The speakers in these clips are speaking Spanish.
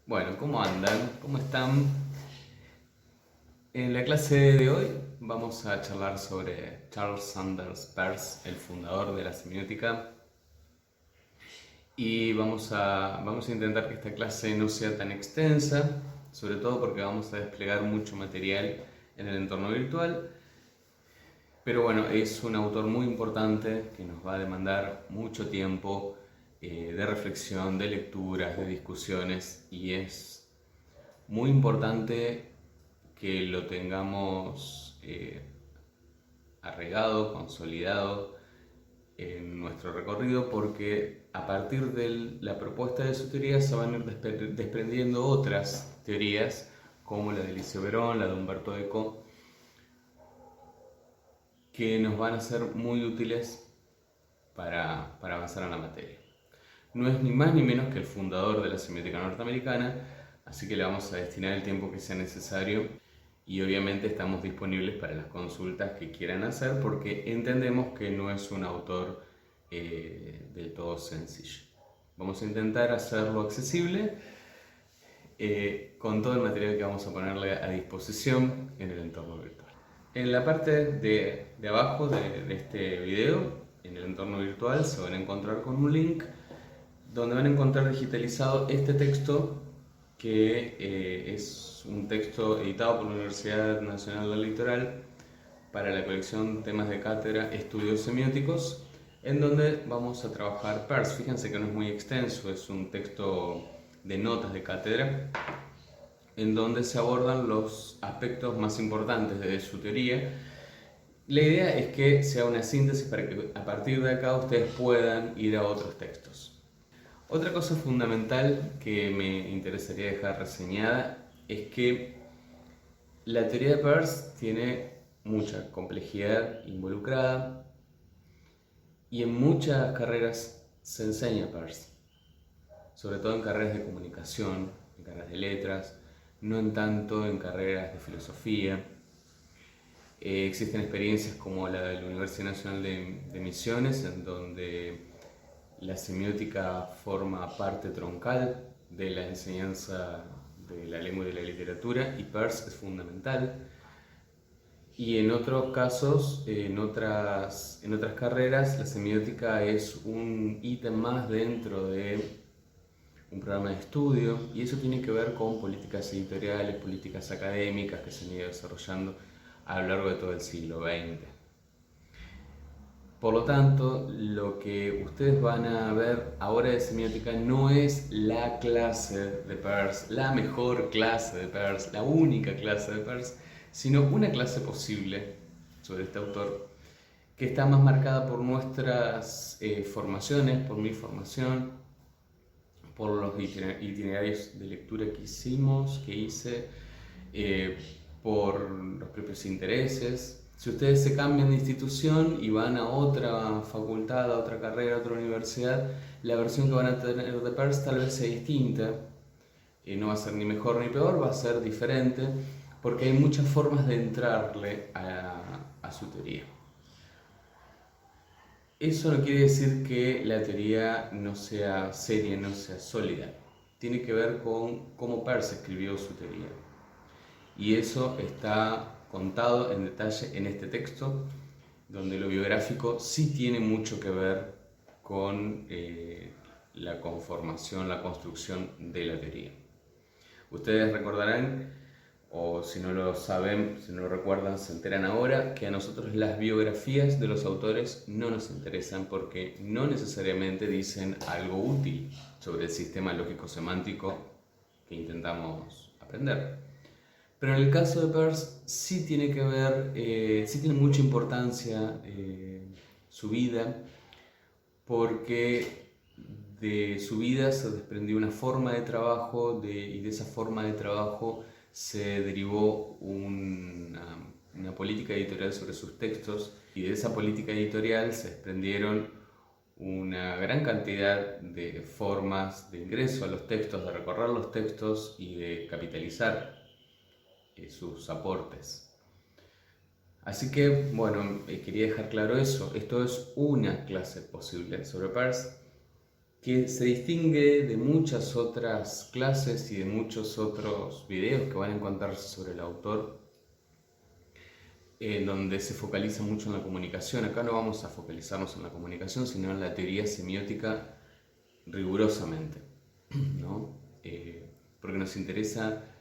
Bueno, ¿cómo andan? ¿Cómo están? En la clase de hoy vamos a charlar sobre Charles Sanders Peirce, el fundador de la semiótica, y vamos a intentar que esta clase no sea tan extensa, sobre todo porque vamos a desplegar mucho material en el entorno virtual, pero bueno, es un autor muy importante que nos va a demandar mucho tiempo de reflexión, de lecturas, de discusiones, y es muy importante que lo tengamos arraigado, consolidado en nuestro recorrido, porque a partir de la propuesta de su teoría se van a ir desprendiendo otras teorías, como la de Eliseo Verón, la de Humberto Eco, que nos van a ser muy útiles para avanzar en la materia. No es ni más ni menos que el fundador de la semiótica norteamericana, así que le vamos a destinar el tiempo que sea necesario y obviamente estamos disponibles para las consultas que quieran hacer porque entendemos que no es un autor del todo sencillo. Vamos a intentar hacerlo accesible con todo el material que vamos a ponerle a disposición en el entorno virtual. En la parte de abajo de este video, en el entorno virtual, se van a encontrar con un link donde van a encontrar digitalizado este texto que es un texto editado por la Universidad Nacional del Litoral para la colección Temas de Cátedra Estudios Semióticos, en donde vamos a trabajar Peirce. Fíjense que no es muy extenso, es un texto de notas de cátedra, en donde se abordan los aspectos más importantes de su teoría. La idea es que sea una síntesis para que a partir de acá ustedes puedan ir a otros textos. Otra cosa fundamental que me interesaría dejar reseñada es que la teoría de Peirce tiene mucha complejidad involucrada y en muchas carreras se enseña Peirce, sobre todo en carreras de comunicación, en carreras de letras, no en tanto en carreras de filosofía. Existen experiencias como la de la Universidad Nacional de Misiones, en donde la semiótica forma parte troncal de la enseñanza de la lengua y de la literatura y Peirce es fundamental. Y en otros casos, en otras carreras, la semiótica es un ítem más dentro de un programa de estudio y eso tiene que ver con políticas editoriales, políticas académicas que se han ido desarrollando a lo largo de todo el siglo XX. Por lo tanto, lo que ustedes van a ver ahora de semiótica no es la clase de Peirce, la mejor clase de Peirce, la única clase de Peirce, sino una clase posible sobre este autor que está más marcada por nuestras formaciones, por mi formación, por los itinerarios de lectura que hice, eh, por los propios intereses. Si ustedes se cambian de institución y van a otra facultad, a otra carrera, a otra universidad, la versión que van a tener de Peirce tal vez sea distinta. No va a ser ni mejor ni peor, va a ser diferente, porque hay muchas formas de entrarle a su teoría. Eso no quiere decir que la teoría no sea seria, no sea sólida. Tiene que ver con cómo Peirce escribió su teoría. Y eso está contado en detalle en este texto, donde lo biográfico sí tiene mucho que ver con la conformación, la construcción de la teoría. Ustedes recordarán, o si no lo saben, si no lo recuerdan, se enteran ahora, que a nosotros las biografías de los autores no nos interesan porque no necesariamente dicen algo útil sobre el sistema lógico-semántico que intentamos aprender. Pero en el caso de Peirce sí tiene que ver, sí tiene mucha importancia su vida, porque de su vida se desprendió una forma de trabajo y de esa forma de trabajo se derivó una política editorial sobre sus textos y de esa política editorial se desprendieron una gran cantidad de formas de ingreso a los textos, de recorrer los textos y de capitalizar sus aportes. Así que, bueno, quería dejar claro eso. Esto es una clase posible sobre Peirce que se distingue de muchas otras clases y de muchos otros videos que van a encontrarse sobre el autor, donde se focaliza mucho en la comunicación. Acá no vamos a focalizarnos en la comunicación, sino en la teoría semiótica rigurosamente, ¿no? Porque nos interesa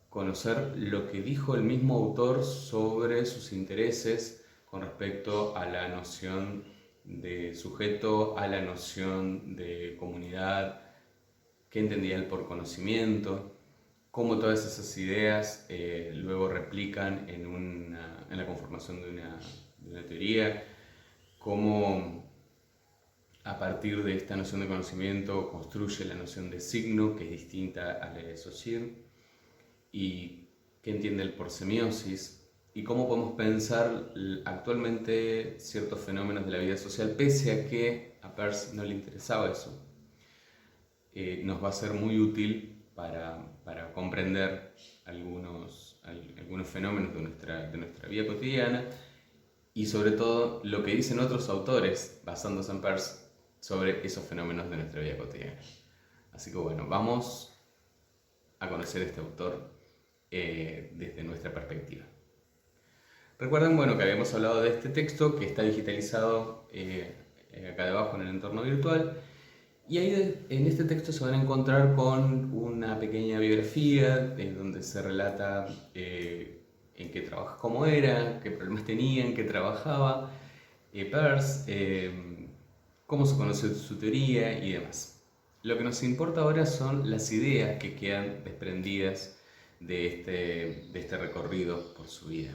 conocer lo que dijo el mismo autor sobre sus intereses con respecto a la noción de sujeto, a la noción de comunidad, qué entendía él por conocimiento, cómo todas esas ideas luego replican en la conformación de una teoría, cómo a partir de esta noción de conocimiento construye la noción de signo, que es distinta a la de Saussure, y qué entiende él por semiosis, y cómo podemos pensar actualmente ciertos fenómenos de la vida social, pese a que a Peirce no le interesaba eso. Nos va a ser muy útil para comprender algunos fenómenos de nuestra vida cotidiana, y sobre todo lo que dicen otros autores basándose en Peirce sobre esos fenómenos de nuestra vida cotidiana. Así que bueno, vamos a conocer a este autor desde nuestra perspectiva. Recuerden, bueno, que habíamos hablado de este texto que está digitalizado acá debajo en el entorno virtual, y ahí en este texto se van a encontrar con una pequeña biografía donde se relata en qué trabaja, cómo era, qué problemas tenía, en qué trabajaba Peirce, cómo se conoció su teoría y demás. Lo que nos importa ahora son las ideas que quedan desprendidas de este recorrido por su vida.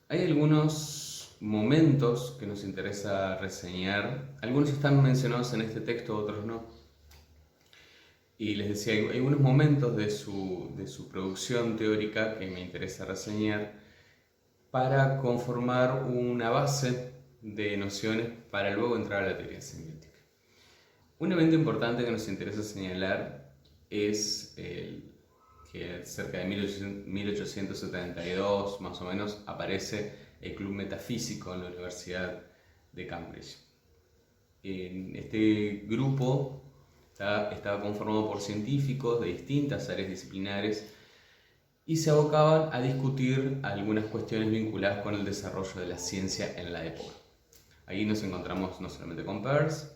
Hay algunos momentos que nos interesa reseñar. Algunos están mencionados en este texto, otros no. Y les decía, hay algunos momentos de su producción teórica que me interesa reseñar para conformar una base de nociones para luego entrar a la teoría semiótica. Un evento importante que nos interesa señalar es que cerca de 1872, más o menos, aparece el Club Metafísico en la Universidad de Cambridge. Este grupo estaba conformado por científicos de distintas áreas disciplinares y se abocaban a discutir algunas cuestiones vinculadas con el desarrollo de la ciencia en la época. Ahí nos encontramos no solamente con Peirce,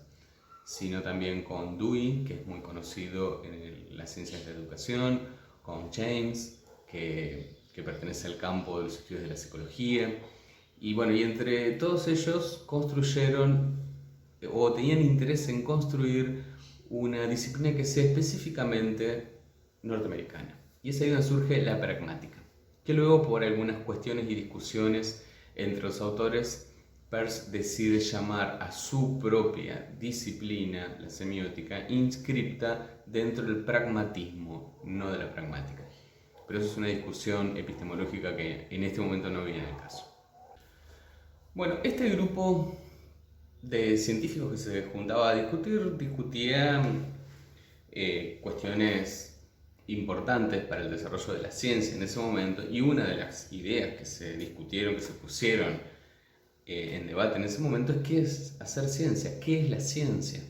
sino también con Dewey, que es muy conocido en las ciencias de la educación, con James, que pertenece al campo de los estudios de la psicología. Y bueno, y entre todos ellos construyeron o tenían interés en construir una disciplina que sea específicamente norteamericana. Y es ahí donde surge la pragmática, que luego por algunas cuestiones y discusiones entre los autores, Peirce decide llamar a su propia disciplina, la semiótica, inscripta dentro del pragmatismo, no de la pragmática. Pero eso es una discusión epistemológica que en este momento no viene al caso. Bueno, este grupo de científicos que se juntaba a discutía cuestiones importantes para el desarrollo de la ciencia en ese momento, y una de las ideas que se discutieron, que se pusieron en debate en ese momento es qué es hacer ciencia, qué es la ciencia.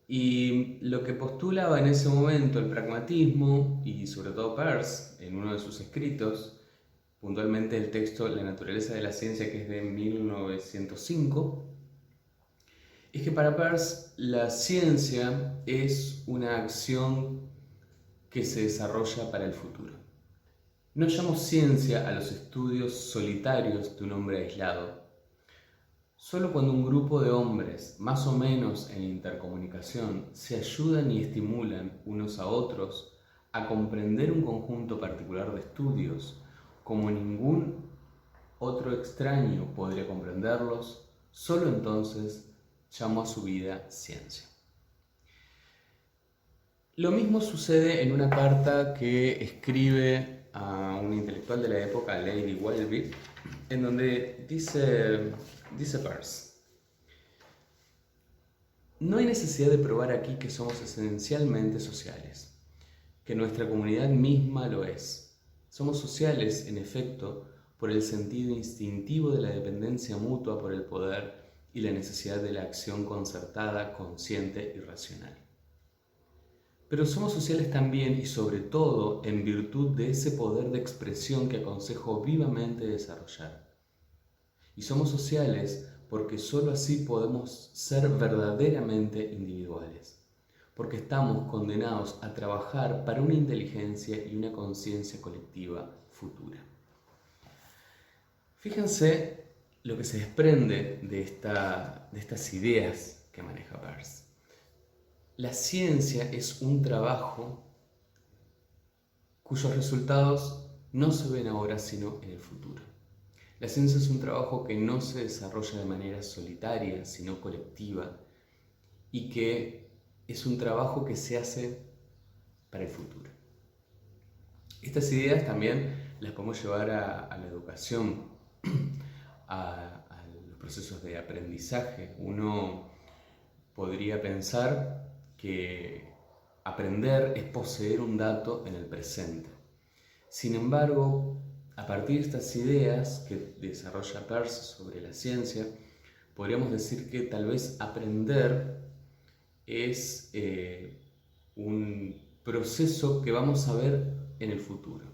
Y lo que postulaba en ese momento el pragmatismo, y sobre todo Peirce, en uno de sus escritos, puntualmente el texto La naturaleza de la ciencia, que es de 1905, es que para Peirce la ciencia es una acción que se desarrolla para el futuro. No llamo ciencia a los estudios solitarios de un hombre aislado. Solo cuando un grupo de hombres, más o menos en intercomunicación, se ayudan y estimulan unos a otros a comprender un conjunto particular de estudios, como ningún otro extraño podría comprenderlos, solo entonces llamo a su vida ciencia. Lo mismo sucede en una carta que escribe a un intelectual de la época, Lady Welby, en donde dice Peirce: no hay necesidad de probar aquí que somos esencialmente sociales, que nuestra comunidad misma lo es. Somos sociales, en efecto, por el sentido instintivo de la dependencia mutua por el poder y la necesidad de la acción concertada, consciente y racional. Pero somos sociales también y sobre todo en virtud de ese poder de expresión que aconsejo vivamente desarrollar. Y somos sociales porque sólo así podemos ser verdaderamente individuales, porque estamos condenados a trabajar para una inteligencia y una conciencia colectiva futura. Fíjense lo que se desprende de estas ideas que maneja Peirce. La ciencia es un trabajo cuyos resultados no se ven ahora sino en el futuro. La ciencia es un trabajo que no se desarrolla de manera solitaria sino colectiva y que es un trabajo que se hace para el futuro. Estas ideas también las podemos llevar a la educación, a los procesos de aprendizaje. Uno podría pensar que aprender es poseer un dato en el presente. Sin embargo, a partir de estas ideas que desarrolla Peirce sobre la ciencia, podríamos decir que tal vez aprender es un proceso que vamos a ver en el futuro.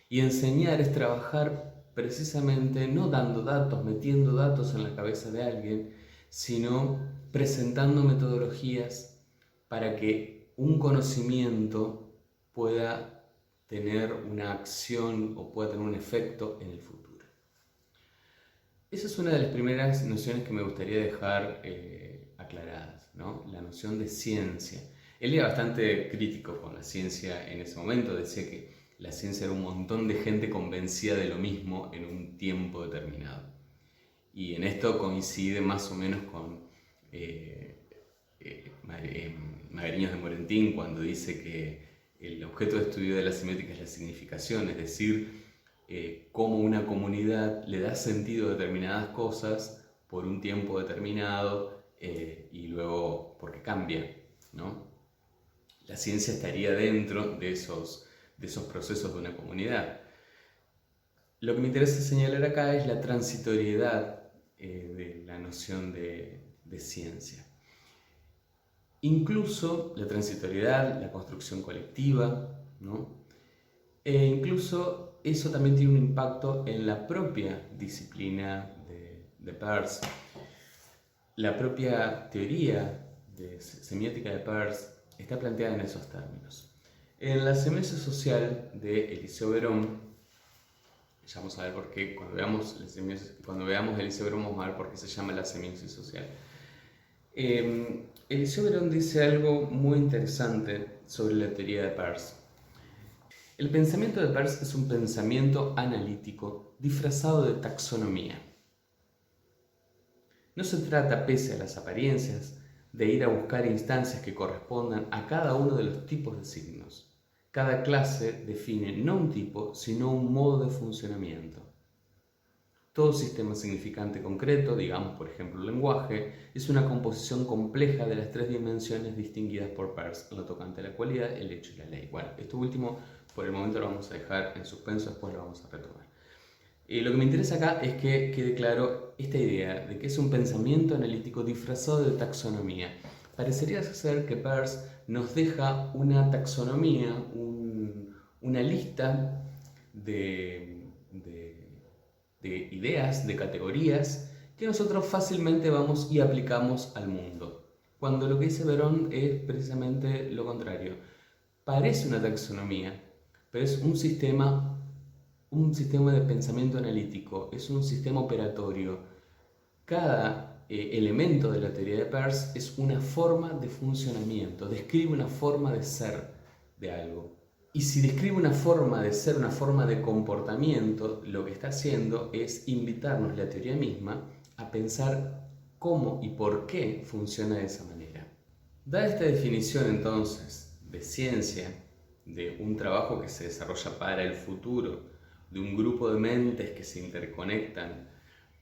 Y enseñar es trabajar precisamente no dando datos, metiendo datos en la cabeza de alguien, sino presentando metodologías para que un conocimiento pueda tener una acción o pueda tener un efecto en el futuro. Esa es una de las primeras nociones que me gustaría dejar aclaradas, ¿no? La noción de ciencia. Él era bastante crítico con la ciencia en ese momento, decía que la ciencia era un montón de gente convencida de lo mismo en un tiempo determinado. Y en esto coincide más o menos con Magariños de Morentín cuando dice que el objeto de estudio de la semiótica es la significación, es decir, cómo una comunidad le da sentido a determinadas cosas por un tiempo determinado y luego porque cambia, ¿no? La ciencia estaría dentro de esos procesos de una comunidad. Lo que me interesa señalar acá es la transitoriedad de la noción de ciencia. Incluso la transitoriedad, la construcción colectiva, ¿no? E incluso eso también tiene un impacto en la propia disciplina de Peirce. La propia teoría de semiótica de Peirce está planteada en esos términos. En la semiosis social de Eliseo Verón, ya vamos a ver por qué, cuando veamos Eliseo Verón vamos a ver por qué se llama la semiosis social. Eliseo Verón dice algo muy interesante sobre la teoría de Peirce. El pensamiento de Peirce es un pensamiento analítico disfrazado de taxonomía. No se trata, pese a las apariencias, de ir a buscar instancias que correspondan a cada uno de los tipos de signos. Cada clase define no un tipo, sino un modo de funcionamiento. Todo sistema significante concreto, digamos por ejemplo el lenguaje, es una composición compleja de las tres dimensiones distinguidas por Peirce en lo tocante a la cualidad, el hecho y la ley. Bueno, esto último por el momento lo vamos a dejar en suspenso, después lo vamos a retomar. Lo que me interesa acá es que quede claro esta idea de que es un pensamiento analítico disfrazado de taxonomía. Parecería ser que Peirce nos deja una taxonomía, una lista de ideas, de categorías que nosotros fácilmente vamos y aplicamos al mundo. Cuando lo que dice Verón es precisamente lo contrario. Parece una taxonomía, pero es un sistema de pensamiento analítico, es un sistema operatorio. Cada elemento de la teoría de Peirce es una forma de funcionamiento, describe una forma de ser de algo. Y si describe una forma de ser, una forma de comportamiento, lo que está haciendo es invitarnos, la teoría misma, a pensar cómo y por qué funciona de esa manera. Dada esta definición entonces de ciencia, de un trabajo que se desarrolla para el futuro, de un grupo de mentes que se interconectan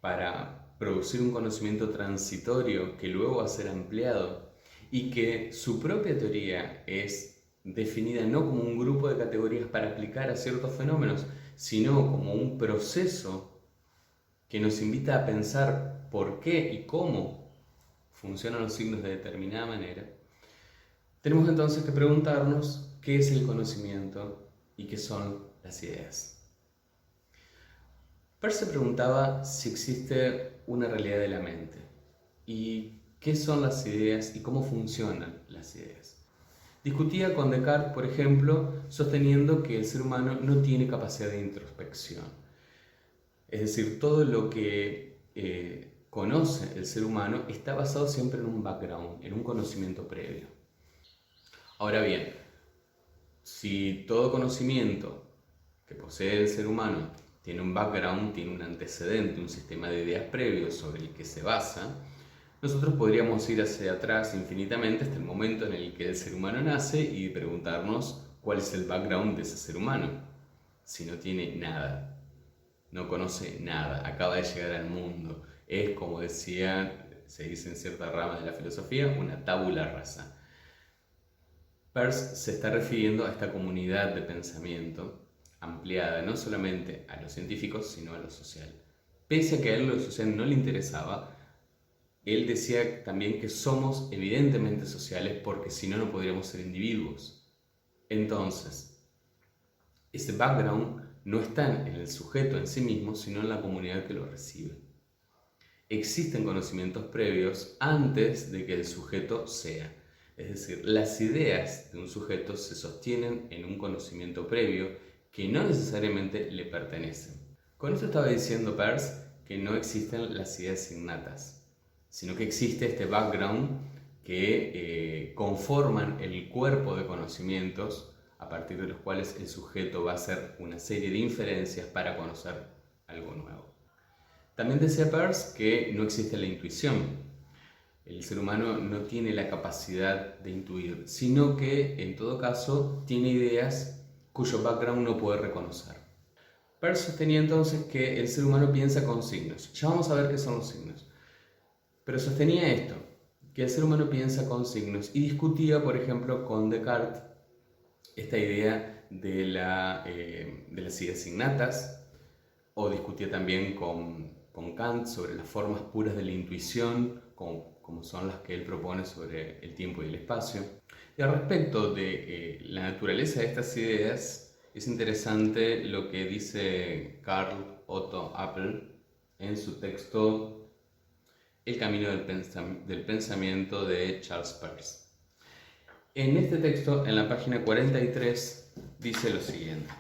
para producir un conocimiento transitorio que luego va a ser ampliado y que su propia teoría es definida no como un grupo de categorías para aplicar a ciertos fenómenos, sino como un proceso que nos invita a pensar por qué y cómo funcionan los signos de determinada manera, tenemos entonces que preguntarnos qué es el conocimiento y qué son las ideas. Peirce se preguntaba si existe una realidad de la mente y qué son las ideas y cómo funcionan las ideas. Discutía con Descartes, por ejemplo, sosteniendo que el ser humano no tiene capacidad de introspección. Es decir, todo lo que conoce el ser humano está basado siempre en un background, en un conocimiento previo. Ahora bien, si todo conocimiento que posee el ser humano tiene un background, tiene un antecedente, un sistema de ideas previos sobre el que se basa, nosotros podríamos ir hacia atrás infinitamente hasta el momento en el que el ser humano nace y preguntarnos cuál es el background de ese ser humano. Si no tiene nada, no conoce nada, acaba de llegar al mundo, es, como se dice en cierta rama de la filosofía, una tabula rasa. Peirce se está refiriendo a esta comunidad de pensamiento ampliada no solamente a los científicos, sino a lo social. Pese a que a él lo social no le interesaba, él decía también que somos evidentemente sociales porque si no, no podríamos ser individuos. Entonces, ese background no está en el sujeto en sí mismo, sino en la comunidad que lo recibe. Existen conocimientos previos antes de que el sujeto sea. Es decir, las ideas de un sujeto se sostienen en un conocimiento previo que no necesariamente le pertenecen. Con esto estaba diciendo Peirce que no existen las ideas innatas, sino que existe este background que conforman el cuerpo de conocimientos a partir de los cuales el sujeto va a hacer una serie de inferencias para conocer algo nuevo. También decía Peirce que no existe la intuición. El ser humano no tiene la capacidad de intuir, sino que en todo caso tiene ideas cuyo background no puede reconocer. Peirce sostenía entonces que el ser humano piensa con signos. Ya vamos a ver qué son los signos. Pero sostenía esto, que el ser humano piensa con signos, y discutía, por ejemplo, con Descartes esta idea de las ideas innatas, o discutía también con Kant sobre las formas puras de la intuición, como son las que él propone sobre el tiempo y el espacio. Y al respecto de la naturaleza de estas ideas, es interesante lo que dice Karl Otto Appel en su texto El camino del pensamiento de Charles Peirce. En este texto, en la página 43, dice lo siguiente.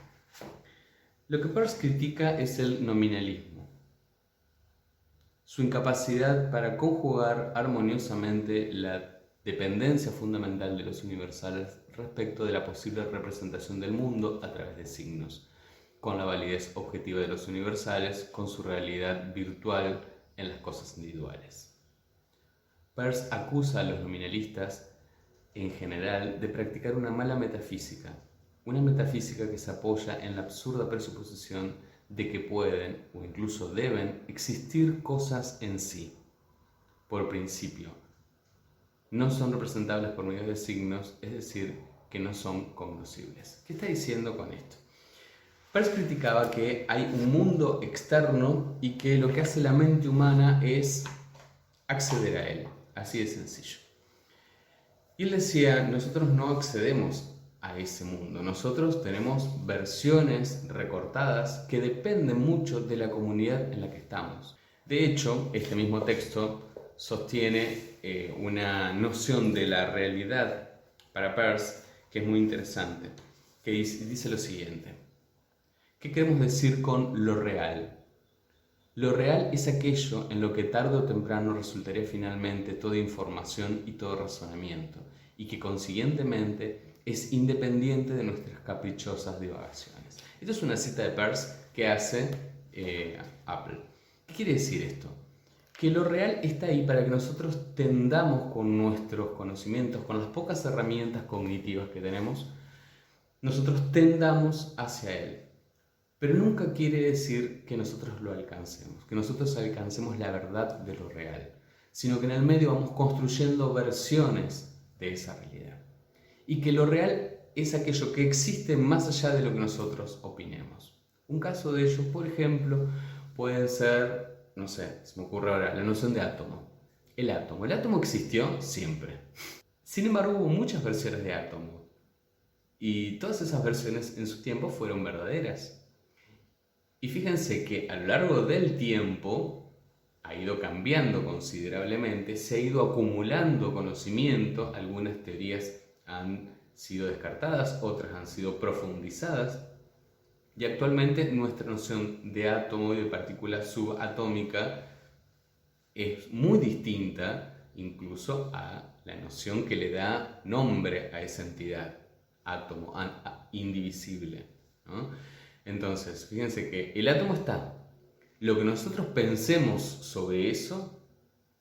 Lo que Peirce critica es el nominalismo, su incapacidad para conjugar armoniosamente la dependencia fundamental de los universales respecto de la posible representación del mundo a través de signos, con la validez objetiva de los universales, con su realidad virtual en las cosas individuales. Peirce acusa a los nominalistas en general de practicar una mala metafísica, una metafísica que se apoya en la absurda presuposición de que pueden o incluso deben existir cosas en sí, por principio. No son representables por medio de signos, es decir, que no son cognoscibles. ¿Qué está diciendo con esto? Peirce criticaba que hay un mundo externo y que lo que hace la mente humana es acceder a él, así de sencillo. Y él decía, nosotros no accedemos a ese mundo, nosotros tenemos versiones recortadas que dependen mucho de la comunidad en la que estamos. De hecho, este mismo texto sostiene una noción de la realidad para Peirce que es muy interesante, que dice lo siguiente. ¿Qué queremos decir con lo real? Lo real es aquello en lo que tarde o temprano resultaría finalmente toda información y todo razonamiento, y que consiguientemente es independiente de nuestras caprichosas divagaciones. Esto es una cita de Peirce que hace Appel. ¿Qué quiere decir esto? Que lo real está ahí para que nosotros tendamos con nuestros conocimientos, con las pocas herramientas cognitivas que tenemos, nosotros tendamos hacia él. Pero nunca quiere decir que nosotros lo alcancemos, que nosotros alcancemos la verdad de lo real, sino que en el medio vamos construyendo versiones de esa realidad. Y que lo real es aquello que existe más allá de lo que nosotros opinemos. Un caso de ello, por ejemplo, pueden ser no sé, se me ocurre ahora, la noción de átomo. El átomo. El átomo existió siempre. Sin embargo, hubo muchas versiones de átomo. Y todas esas versiones en su tiempo fueron verdaderas. Y fíjense que a lo largo del tiempo ha ido cambiando considerablemente, se ha ido acumulando conocimiento, algunas teorías han sido descartadas, otras han sido profundizadas, y actualmente nuestra noción de átomo y de partícula subatómica es muy distinta incluso a la noción que le da nombre a esa entidad, átomo, indivisible, ¿no? Entonces, fíjense que el átomo está. Lo que nosotros pensemos sobre eso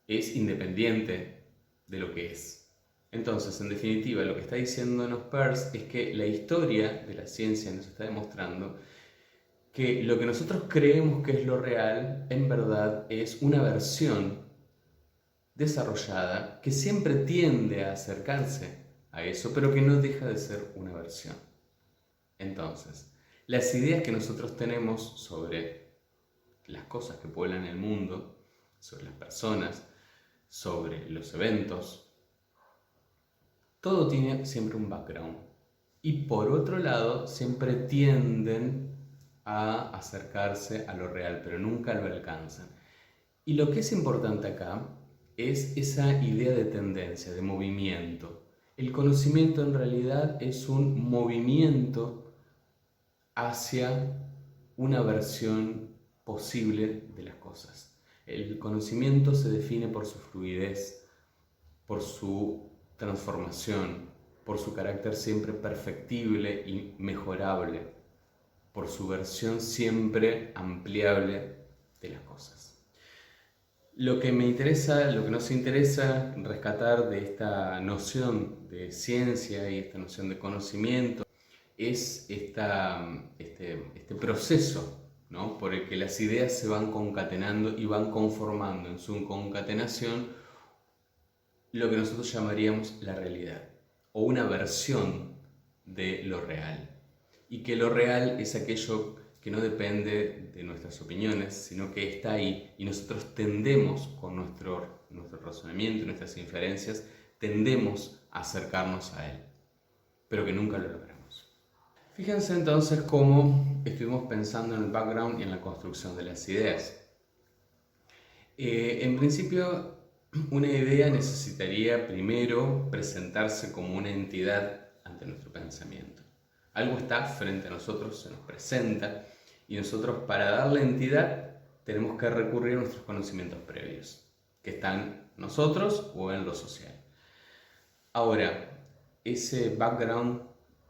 es independiente de lo que es. Entonces, en definitiva, lo que está diciéndonos Peirce es que la historia de la ciencia nos está demostrando que lo que nosotros creemos que es lo real, en verdad es una versión desarrollada que siempre tiende a acercarse a eso, pero que no deja de ser una versión. Entonces, las ideas que nosotros tenemos sobre las cosas que pueblan el mundo, sobre las personas, sobre los eventos, todo tiene siempre un background. Y por otro lado, siempre tienden a acercarse a lo real, pero nunca lo alcanzan. Y lo que es importante acá es esa idea de tendencia, de movimiento. El conocimiento en realidad es un movimiento hacia una versión posible de las cosas. El conocimiento se define por su fluidez, por su transformación, por su carácter siempre perfectible y mejorable, por su versión siempre ampliable de las cosas. Lo que me interesa, lo que nos interesa rescatar de esta noción de ciencia y esta noción de conocimiento es este proceso, ¿no?, por el que las ideas se van concatenando y van conformando en su concatenación lo que nosotros llamaríamos la realidad, o una versión de lo real. Y que lo real es aquello que no depende de nuestras opiniones, sino que está ahí y nosotros tendemos con nuestro razonamiento, nuestras inferencias, tendemos a acercarnos a él, pero que nunca lo logramos. Fíjense entonces cómo estuvimos pensando en el background y en la construcción de las ideas. En principio, una idea necesitaría primero presentarse como una entidad ante nuestro pensamiento. Algo está frente a nosotros, se nos presenta, y nosotros, para darle entidad, tenemos que recurrir a nuestros conocimientos previos, que están en nosotros o en lo social. Ahora, ese background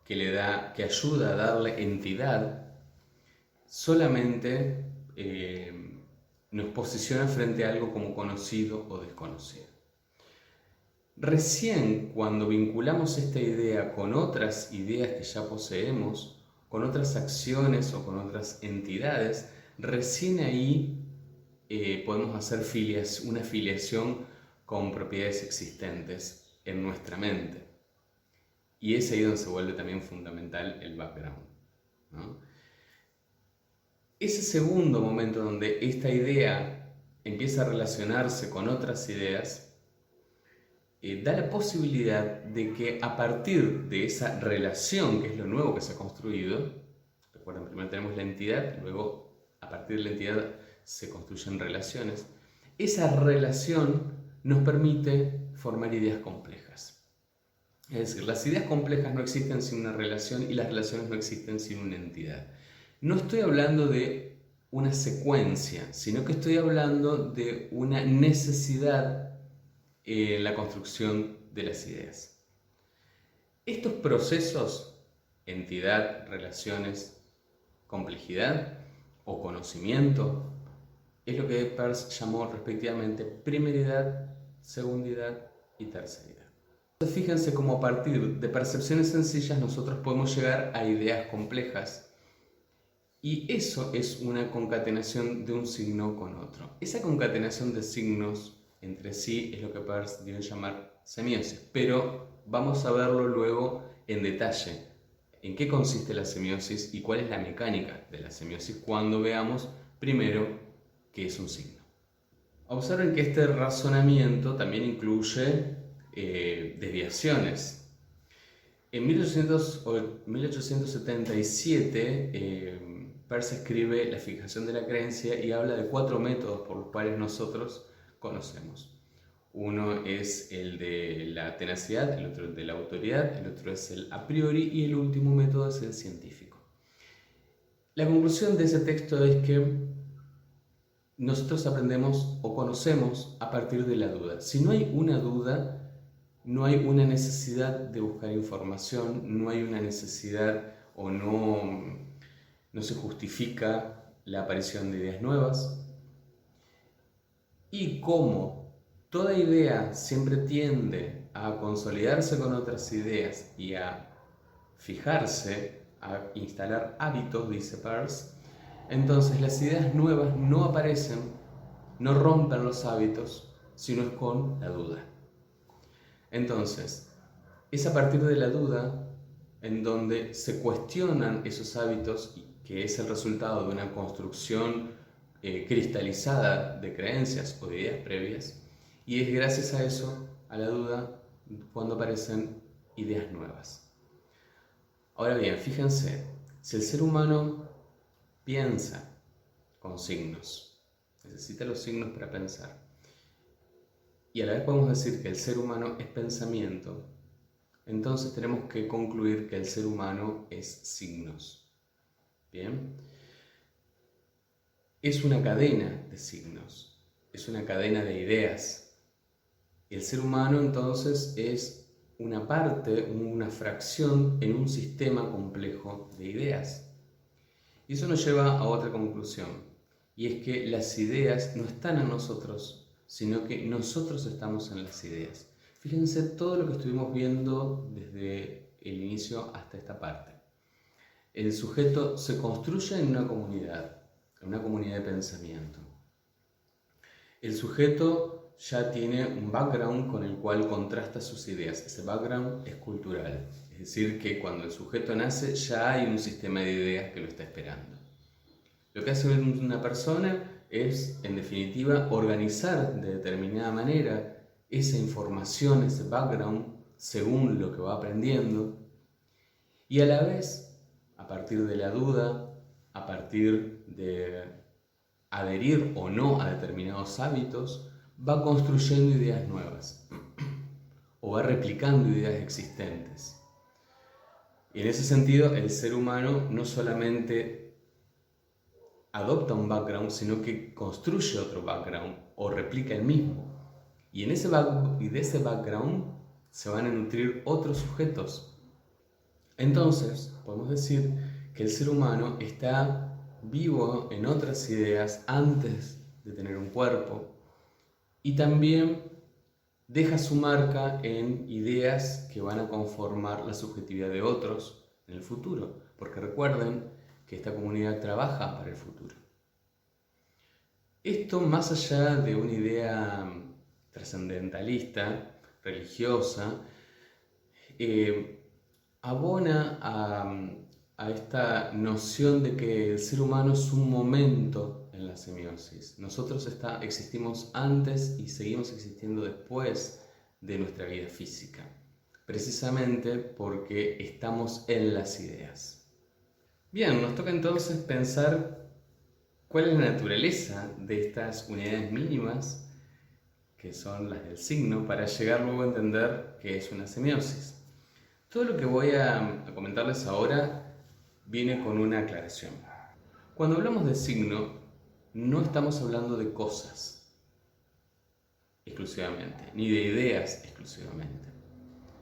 que ayuda a darle entidad, solamente nos posiciona frente a algo como conocido o desconocido. Recién cuando vinculamos esta idea con otras ideas que ya poseemos, con otras acciones o con otras entidades, recién ahí podemos hacer una filiación con propiedades existentes en nuestra mente. Y es ahí donde se vuelve también fundamental el background, ¿no? Ese segundo momento donde esta idea empieza a relacionarse con otras ideas, da la posibilidad de que a partir de esa relación, que es lo nuevo que se ha construido, recuerden, primero tenemos la entidad, luego a partir de la entidad se construyen relaciones, esa relación nos permite formar ideas complejas. Es decir, las ideas complejas no existen sin una relación y las relaciones no existen sin una entidad. No estoy hablando de una secuencia, sino que estoy hablando de una necesidad en la construcción de las ideas. Estos procesos, entidad, relaciones, complejidad o conocimiento, es lo que Peirce llamó respectivamente primeridad, segundidad y terceridad. Entonces, fíjense cómo a partir de percepciones sencillas nosotros podemos llegar a ideas complejas, y eso es una concatenación de un signo con otro. Esa concatenación de signos entre sí es lo que Peirce dio a llamar semiosis, pero vamos a verlo luego en detalle, en qué consiste la semiosis y cuál es la mecánica de la semiosis cuando veamos primero qué es un signo. Observen que este razonamiento también incluye desviaciones. En 1877, Peirce escribe La fijación de la creencia y habla de 4 métodos por los cuales nosotros conocemos. Uno es el de la tenacidad, el otro el de la autoridad, el otro es el a priori y el último método es el científico. La conclusión de ese texto es que nosotros aprendemos o conocemos a partir de la duda. Si no hay una duda, no hay una necesidad de buscar información, no hay una necesidad o no se justifica la aparición de ideas nuevas. Y como toda idea siempre tiende a consolidarse con otras ideas y a fijarse, a instalar hábitos, dice Peirce, entonces las ideas nuevas no aparecen, no rompen los hábitos, sino es con la duda. Entonces, es a partir de la duda en donde se cuestionan esos hábitos, que es el resultado de una construcción cristalizada de creencias o de ideas previas, y es gracias a eso, a la duda, cuando aparecen ideas nuevas. Ahora bien, fíjense, si el ser humano piensa con signos, necesita los signos para pensar, y a la vez podemos decir que el ser humano es pensamiento, entonces tenemos que concluir que el ser humano es signos. ¿Bien? Es una cadena de signos, es una cadena de ideas. El ser humano entonces es una parte, una fracción en un sistema complejo de ideas. Y eso nos lleva a otra conclusión, y es que las ideas no están en nosotros, sino que nosotros estamos en las ideas. Fíjense todo lo que estuvimos viendo desde el inicio hasta esta parte. El sujeto se construye en una comunidad de pensamiento. El sujeto ya tiene un background con el cual contrasta sus ideas. Ese background es cultural. Es decir, que cuando el sujeto nace ya hay un sistema de ideas que lo está esperando. Lo que hace una persona es, en definitiva, organizar de determinada manera esa información, ese background, según lo que va aprendiendo, y a la vez, a partir de la duda, a partir de adherir o no a determinados hábitos, va construyendo ideas nuevas o va replicando ideas existentes. Y en ese sentido, el ser humano no solamente adopta un background, sino que construye otro background o replica el mismo. Y de ese background se van a nutrir otros sujetos. Entonces, podemos decir que el ser humano está vivo en otras ideas antes de tener un cuerpo y también deja su marca en ideas que van a conformar la subjetividad de otros en el futuro, porque recuerden que esta comunidad trabaja para el futuro. Esto, más allá de una idea trascendentalista, religiosa, abona a esta noción de que el ser humano es un momento en la semiosis. Nosotros existimos antes y seguimos existiendo después de nuestra vida física, precisamente porque estamos en las ideas. Bien, nos toca entonces pensar cuál es la naturaleza de estas unidades mínimas, que son las del signo, para llegar luego a entender qué es una semiosis. Todo lo que voy a comentarles ahora viene con una aclaración. Cuando hablamos de signo, no estamos hablando de cosas exclusivamente, ni de ideas exclusivamente.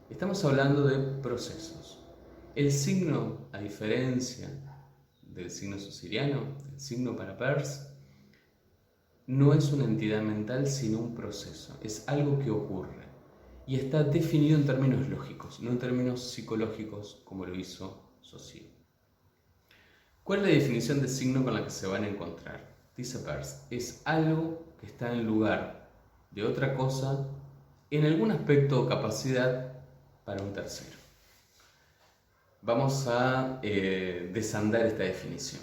Estamos hablando de procesos. El signo, a diferencia del signo susiriano, el signo para Peirce, no es una entidad mental sino un proceso, es algo que ocurre y está definido en términos lógicos, no en términos psicológicos como lo hizo Saussure. ¿Cuál es la definición de signo con la que se van a encontrar? Dice Peirce, es algo que está en lugar de otra cosa en algún aspecto o capacidad para un tercero. Vamos a desandar esta definición.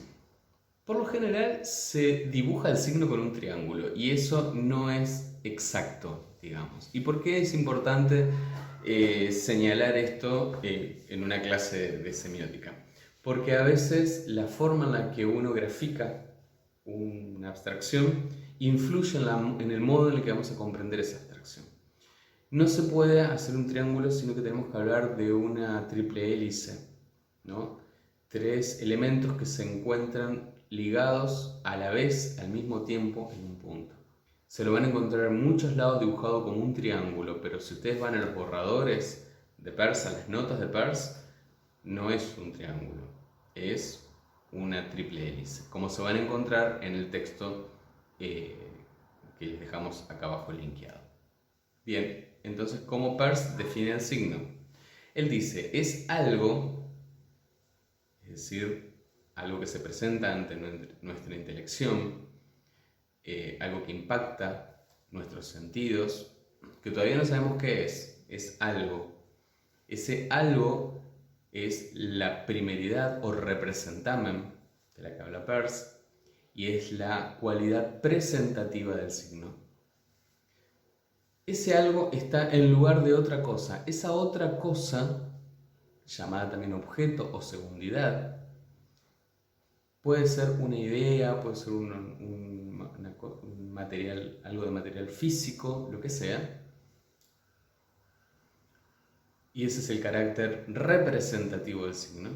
Por lo general se dibuja el signo con un triángulo y eso no es exacto, digamos. ¿Y por qué es importante señalar esto en una clase de semiótica? Porque a veces la forma en la que uno grafica una abstracción influye en el modo en el que vamos a comprender esa abstracción. No se puede hacer un triángulo, sino que tenemos que hablar de una triple hélice, ¿no? Tres elementos que se encuentran ligados a la vez, al mismo tiempo, en un punto. Se lo van a encontrar en muchos lados dibujado como un triángulo, pero si ustedes van a los borradores de Peirce, a las notas de Peirce, no es un triángulo, es una triple hélice, como se van a encontrar en el texto que les dejamos acá abajo linkeado. Bien, entonces, ¿cómo Peirce define el signo? Él dice, es algo, es decir, algo que se presenta ante nuestra intelección, algo que impacta nuestros sentidos, que todavía no sabemos qué es algo. Ese algo es la primeridad o representamen de la que habla Peirce y es la cualidad presentativa del signo. Ese algo está en lugar de otra cosa. Esa otra cosa, llamada también objeto o segundidad, puede ser una idea, puede ser un material, algo de material físico, lo que sea. Y ese es el carácter representativo del signo.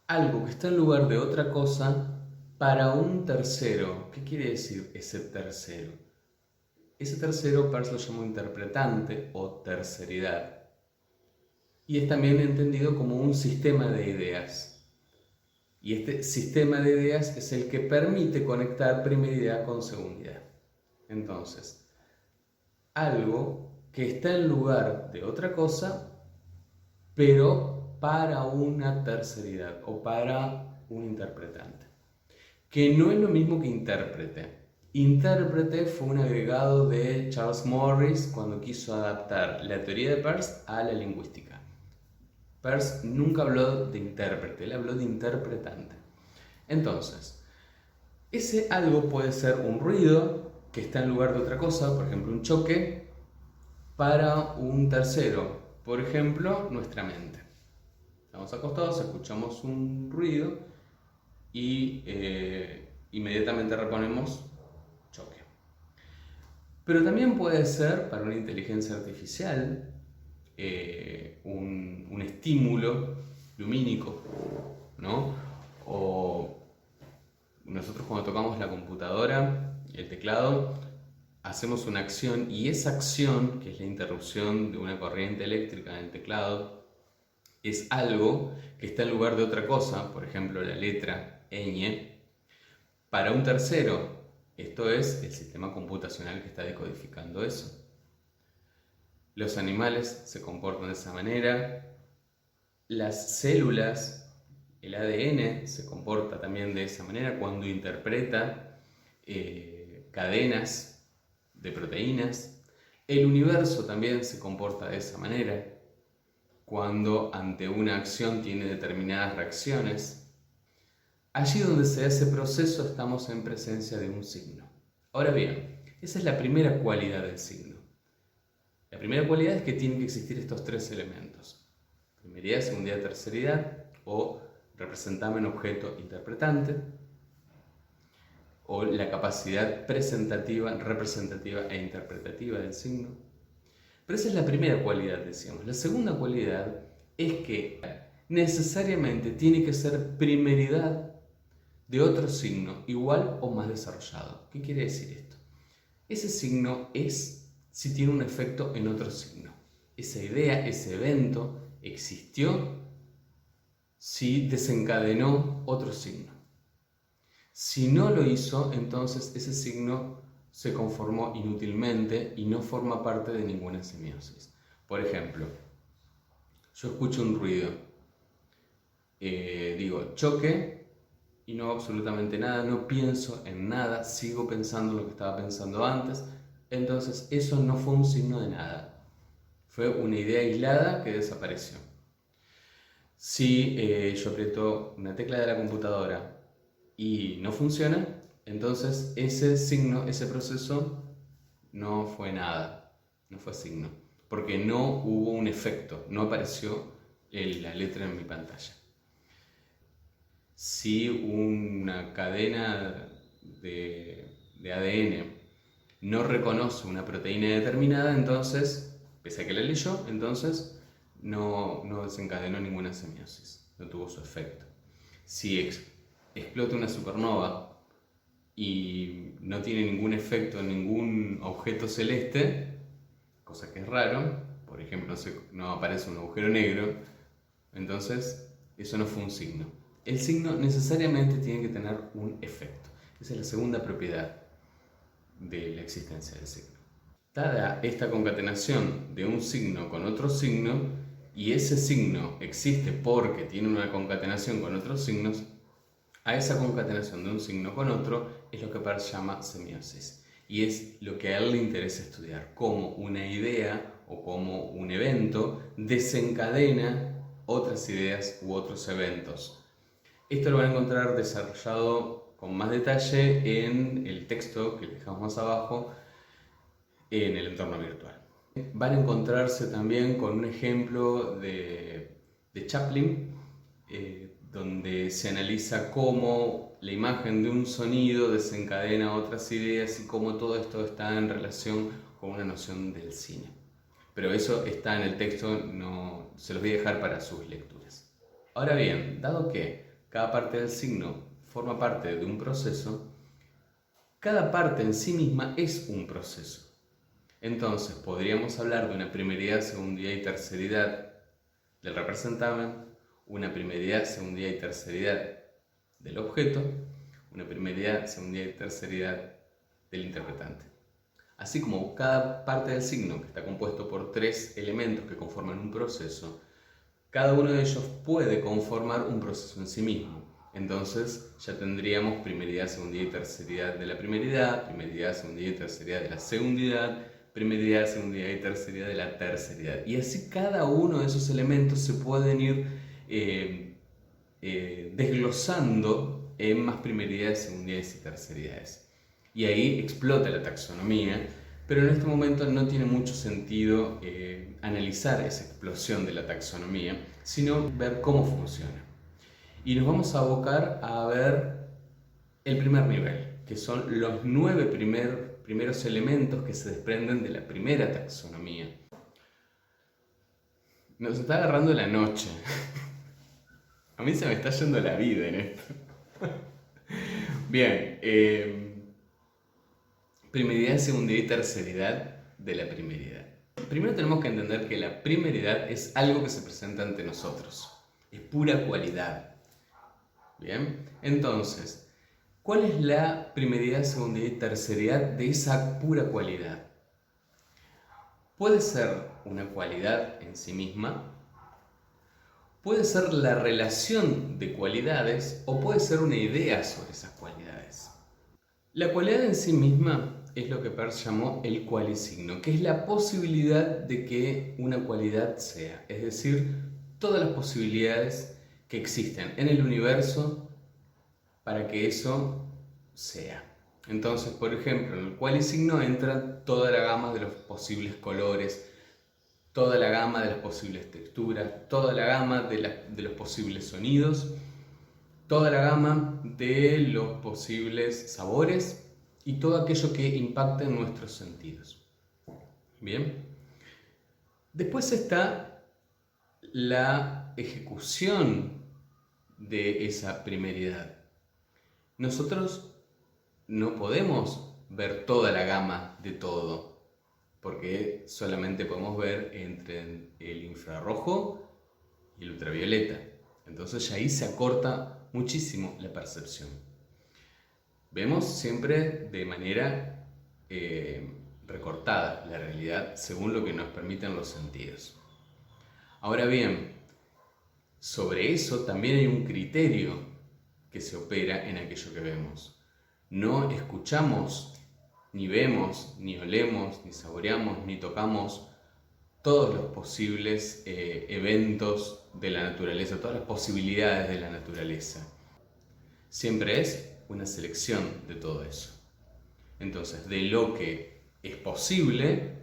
Algo que está en lugar de otra cosa para un tercero. ¿Qué quiere decir ese tercero? Ese tercero Peirce lo llamó interpretante o terceridad. Y es también entendido como un sistema de ideas. Y este sistema de ideas es el que permite conectar primeridad con segundidad. Entonces, algo que está en lugar de otra cosa, pero para una terceridad o para un interpretante. Que no es lo mismo que intérprete. Intérprete fue un agregado de Charles Morris cuando quiso adaptar la teoría de Peirce a la lingüística. Peirce nunca habló de intérprete, él habló de interpretante. Entonces, ese algo puede ser un ruido que está en lugar de otra cosa, por ejemplo un choque, para un tercero, por ejemplo nuestra mente. Estamos acostados, escuchamos un ruido y inmediatamente reponemos choque. Pero también puede ser para una inteligencia artificial un estímulo lumínico, ¿no? O nosotros cuando tocamos la computadora, el teclado, hacemos una acción y esa acción, que es la interrupción de una corriente eléctrica en el teclado, es algo que está en lugar de otra cosa, por ejemplo la letra ñ, para un tercero. Esto es el sistema computacional que está decodificando eso. Los animales se comportan de esa manera, las células, el ADN se comporta también de esa manera cuando interpreta cadenas de proteínas. El universo también se comporta de esa manera cuando ante una acción tiene determinadas reacciones. Allí donde se da ese proceso estamos en presencia de un signo. Ahora bien, esa es la primera cualidad del signo. La primera cualidad es que tienen que existir estos tres elementos: primeridad, segundidad, terceridad, o representamen, objeto, interpretante, o la capacidad presentativa, representativa e interpretativa del signo. Pero esa es la primera cualidad, decíamos. La segunda cualidad es que necesariamente tiene que ser primeridad de otro signo igual o más desarrollado. ¿Qué quiere decir esto? Ese signo es si tiene un efecto en otro signo. Esa idea, ese evento existió si desencadenó otro signo. Si no lo hizo, entonces ese signo se conformó inútilmente y no forma parte de ninguna semiosis. Por ejemplo, yo escucho un ruido, digo choque y no hago absolutamente nada, no pienso en nada, sigo pensando en lo que estaba pensando antes, entonces eso no fue un signo de nada, fue una idea aislada que desapareció. Si yo aprieto una tecla de la computadora y no funciona, entonces ese signo, ese proceso no fue nada, no fue signo, porque no hubo un efecto, no apareció la letra en mi pantalla. Si una cadena de ADN no reconoce una proteína determinada, entonces, pese a que la leyó, entonces no desencadenó ninguna semiosis, no tuvo su efecto. Si explota una supernova y no tiene ningún efecto en ningún objeto celeste, cosa que es raro, por ejemplo, no aparece un agujero negro, entonces eso no fue un signo. El signo necesariamente tiene que tener un efecto. Esa es la segunda propiedad de la existencia del signo. Dada esta concatenación de un signo con otro signo, y ese signo existe porque tiene una concatenación con otros signos, a esa concatenación de un signo con otro es lo que Peirce llama semiosis. Y es lo que a él le interesa estudiar, cómo una idea o cómo un evento desencadena otras ideas u otros eventos. Esto lo van a encontrar desarrollado con más detalle en el texto que dejamos más abajo en el entorno virtual. Van a encontrarse también con un ejemplo de Chaplin, donde se analiza cómo la imagen de un sonido desencadena otras ideas y cómo todo esto está en relación con una noción del cine. Pero eso está en el texto, no, se los voy a dejar para sus lecturas. Ahora bien, dado que cada parte del signo forma parte de un proceso, cada parte en sí misma es un proceso. Entonces, podríamos hablar de una primeridad, segundidad y terceridad del representante, una primeridad, segundidad y terceridad del objeto, una primeridad, segundidad y terceridad del interpretante. Así como cada parte del signo, que está compuesto por tres elementos que conforman un proceso, cada uno de ellos puede conformar un proceso en sí mismo. Entonces ya tendríamos primeridad, segundidad y terceridad de la primeridad, primeridad, segundidad y terceridad de la segundidad, primeridad, segundidad y terceridad de la terceridad. Y así cada uno de esos elementos se pueden ir desglosando en más primeridades, segundidades y terceridades. Y ahí explota la taxonomía, pero en este momento no tiene mucho sentido analizar esa explosión de la taxonomía, sino ver cómo funciona. Y nos vamos a abocar a ver el primer nivel, que son los 9 primeros elementos que se desprenden de la primera taxonomía. Nos está agarrando la noche. A mí se me está yendo la vida en esto. Bien, primeridad, segundidad y terceridad de la primeridad. Primero tenemos que entender que la primeridad es algo que se presenta ante nosotros. Es pura cualidad. Bien, entonces, ¿cuál es la primeridad, segundidad y terceridad de esa pura cualidad? Puede ser una cualidad en sí misma, puede ser la relación de cualidades o puede ser una idea sobre esas cualidades. La cualidad en sí misma es lo que Peirce llamó el cualisigno, que es la posibilidad de que una cualidad sea, es decir, todas las posibilidades que existen en el universo para que eso sea. Entonces, por ejemplo, en el cualisigno entra toda la gama de los posibles colores, toda la gama de las posibles texturas, toda la gama de los posibles sonidos, toda la gama de los posibles sabores y todo aquello que impacta en nuestros sentidos. Bien. Después está la ejecución de esa primeridad. Nosotros no podemos ver toda la gama de todo, porque solamente podemos ver entre el infrarrojo y el ultravioleta. Entonces ahí se acorta muchísimo la percepción. Vemos siempre de manera recortada la realidad según lo que nos permiten los sentidos. Ahora bien, sobre eso también hay un criterio que se opera en aquello que vemos. No escuchamos, ni vemos, ni olemos, ni saboreamos, ni tocamos todos los posibles eventos de la naturaleza, todas las posibilidades de la naturaleza. siempre es una selección de todo eso. Entonces, de lo que es posible,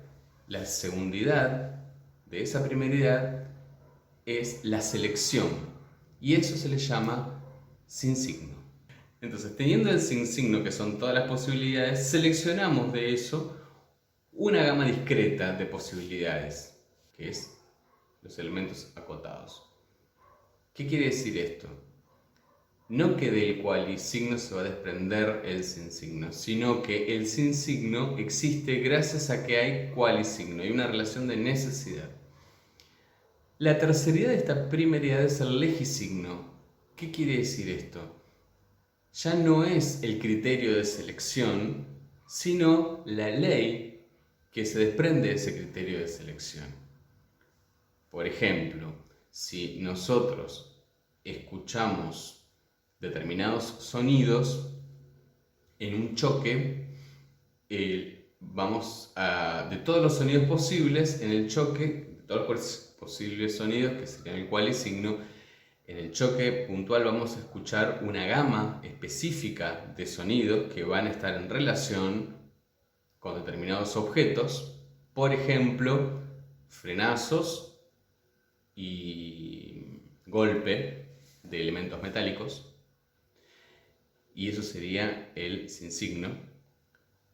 la segundidad de esa primeridad es la selección, y eso se le llama sin signo. Entonces, teniendo el sin signo, que son todas las posibilidades, seleccionamos de eso una gama discreta de posibilidades, que es los elementos acotados. ¿Qué quiere decir esto? No que del cualisigno se va a desprender el sin signo, sino que el sin signo existe gracias a que hay cualisigno, hay una relación de necesidad. La terceridad de esta primeridad es el legisigno. ¿Qué quiere decir esto? Ya no es el criterio de selección, sino la ley que se desprende de ese criterio de selección. Por ejemplo, si nosotros escuchamos determinados sonidos en un choque, de todos los sonidos posibles en el choque, de todos los posibles sonidos que serían el cualisigno, en el choque puntual vamos a escuchar una gama específica de sonidos que van a estar en relación con determinados objetos, por ejemplo, frenazos y golpe de elementos metálicos, y eso sería el sin signo.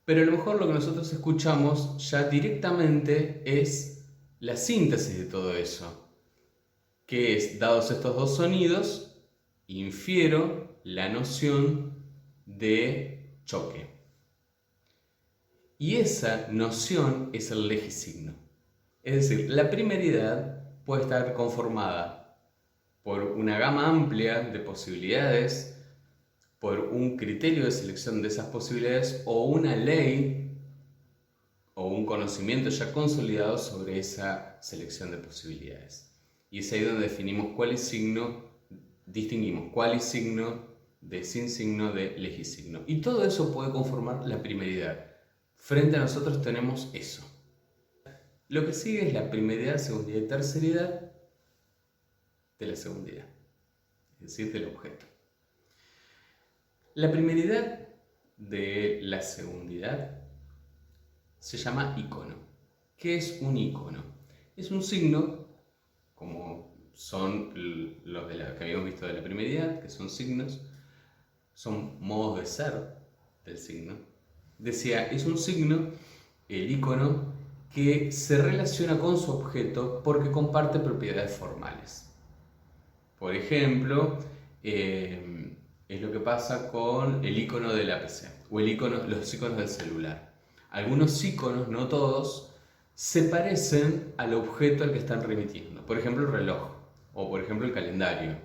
Pero a lo mejor lo que nosotros escuchamos ya directamente es la síntesis de todo eso, que es, dados estos dos sonidos, infiero la noción de choque. Y esa noción es el legisigno. Es decir, la primeridad puede estar conformada por una gama amplia de posibilidades, por un criterio de selección de esas posibilidades o una ley o un conocimiento ya consolidado sobre esa selección de posibilidades. Y es ahí donde distinguimos cualisigno de sin signo de legisigno. Y todo eso puede conformar la primeridad. Frente a nosotros tenemos eso. Lo que sigue es la primeridad, segundidad y terceridad de la segundidad, es decir, del objeto. La primeridad de la segundidad se llama icono. ¿Qué es un icono? Es un signo, como son los que habíamos visto de la primeridad, que son signos, son modos de ser del signo. Decía, es un signo, el icono, que se relaciona con su objeto porque comparte propiedades formales. Por ejemplo, es lo que pasa con el icono de la PC o los iconos del celular. Algunos iconos, no todos, se parecen al objeto al que están remitiendo. Por ejemplo, el reloj o por ejemplo el calendario.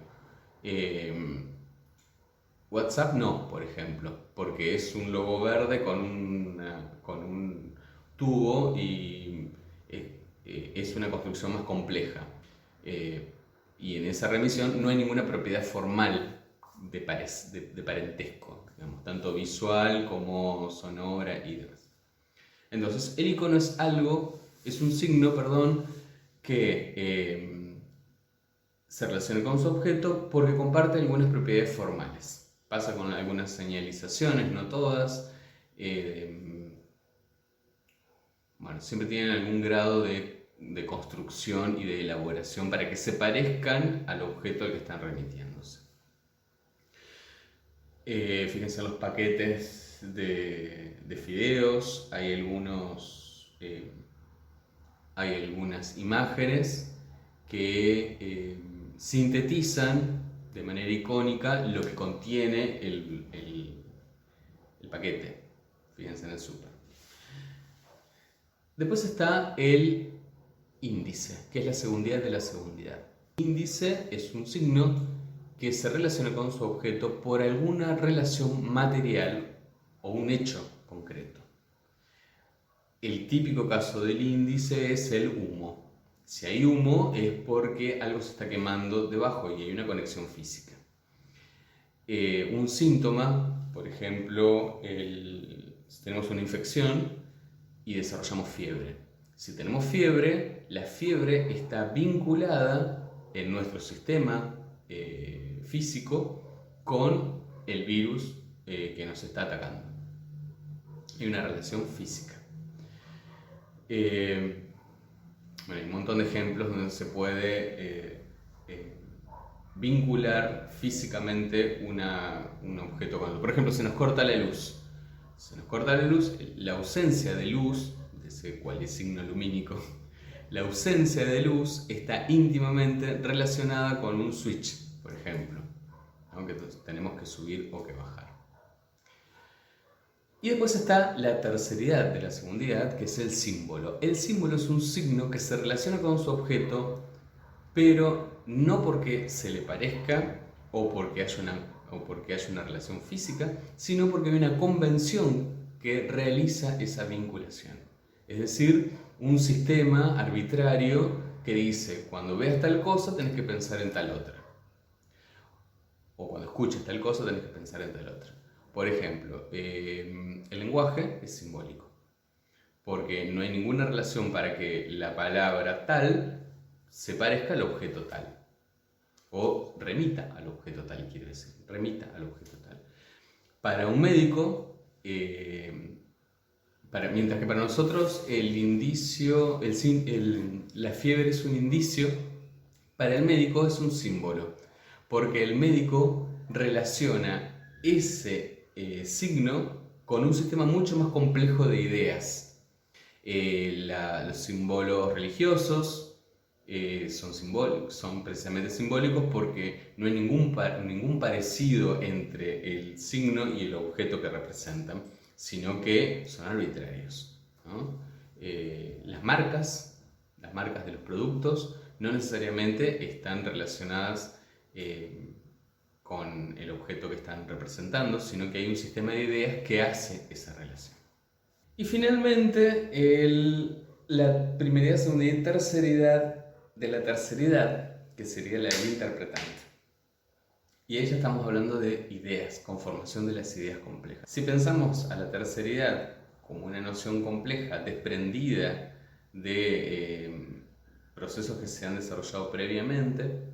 WhatsApp no, por ejemplo, porque es un logo verde con un tubo y es una construcción más compleja. Y en esa remisión no hay ninguna propiedad formal de parentesco, digamos, tanto visual como sonora y demás. Entonces, el icono es un signo, que se relaciona con su objeto porque comparte algunas propiedades formales. Pasa con algunas señalizaciones, no todas. Siempre tienen algún grado de construcción y de elaboración para que se parezcan al objeto al que están remitiéndose. Fíjense en los paquetes de fideos, hay algunas imágenes que sintetizan de manera icónica lo que contiene el paquete. Fíjense en el súper. Después está el índice, que es la segundidad de la segundidad. Índice es un signo que se relaciona con su objeto por alguna relación material o un hecho concreto. El típico caso del índice es el humo. Si hay humo es porque algo se está quemando debajo y hay una conexión física. Un síntoma, por ejemplo, si tenemos una infección y desarrollamos fiebre. Si tenemos fiebre, la fiebre está vinculada en nuestro sistema físico con el virus que nos está atacando. Hay una relación física. Bueno, hay un montón de ejemplos donde se puede vincular físicamente un objeto con otro. Por ejemplo, se nos corta la luz. Se nos corta la luz, la ausencia de luz, de ese cual es signo lumínico, la ausencia de luz está íntimamente relacionada con un switch, por ejemplo, aunque tenemos que subir o que bajar. Y después está la terceridad de la segundidad, que es el símbolo. El símbolo es un signo que se relaciona con su objeto, pero no porque se le parezca o porque haya una relación física, sino porque hay una convención que realiza esa vinculación. Es decir, un sistema arbitrario que dice, cuando veas tal cosa tenés que pensar en tal otra. O cuando escuches tal cosa tenés que pensar en tal otra. Por ejemplo, el lenguaje es simbólico, porque no hay ninguna relación para que la palabra tal se parezca al objeto tal, o remita al objeto tal, quiere decir, remita al objeto tal. Para un médico, mientras que para nosotros la fiebre es un indicio, para el médico es un símbolo, porque el médico relaciona ese signo con un sistema mucho más complejo de ideas. Los símbolos religiosos son precisamente simbólicos porque no hay ningún parecido entre el signo y el objeto que representan, sino que son arbitrarios, ¿no? Las marcas de los productos no necesariamente están relacionadas con el objeto que están representando, sino que hay un sistema de ideas que hace esa relación. Y finalmente, la primeridad, segundidad y terceridad de la terceridad, que sería la del interpretante. Y ahí ya estamos hablando de ideas, conformación de las ideas complejas. Si pensamos a la terceridad como una noción compleja, desprendida de procesos que se han desarrollado previamente,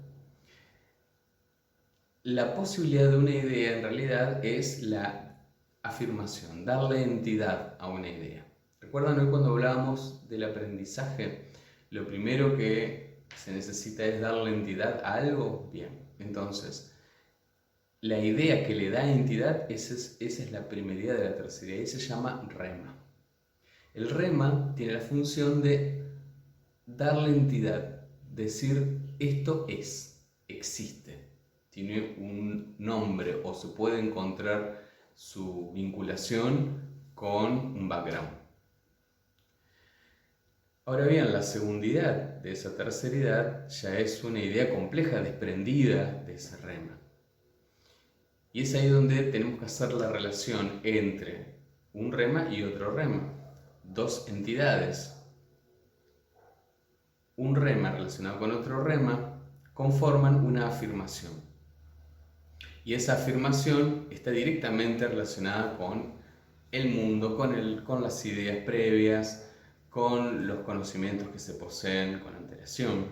la posibilidad de una idea en realidad es la afirmación, darle entidad a una idea. ¿Recuerdan hoy cuando hablábamos del aprendizaje? Lo primero que se necesita es darle entidad a algo. Bien, entonces, la idea que le da entidad, esa es la primeridad de la terceridad y se llama rema. El rema tiene la función de darle entidad, decir esto existe. Tiene un nombre o se puede encontrar su vinculación con un background. Ahora bien, la segundidad de esa terceridad ya es una idea compleja, desprendida de ese rema. Y es ahí donde tenemos que hacer la relación entre un rema y otro rema. Dos entidades. Un rema relacionado con otro rema conforman una afirmación. Y esa afirmación está directamente relacionada con el mundo, con las ideas previas, con los conocimientos que se poseen con antelación.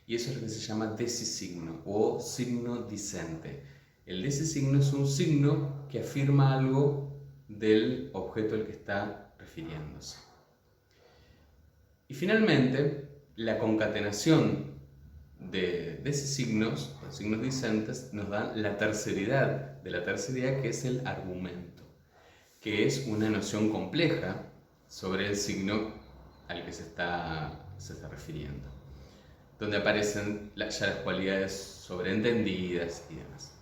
Y eso es lo que se llama decisigno o signo dicente. El decisigno es un signo que afirma algo del objeto al que está refiriéndose. Y finalmente, la concatenación de decisignos, los signos dicentes, nos dan la terceridad de la terceridad, que es el argumento, que es una noción compleja sobre el signo al que se está refiriendo, donde aparecen ya las cualidades sobreentendidas y demás.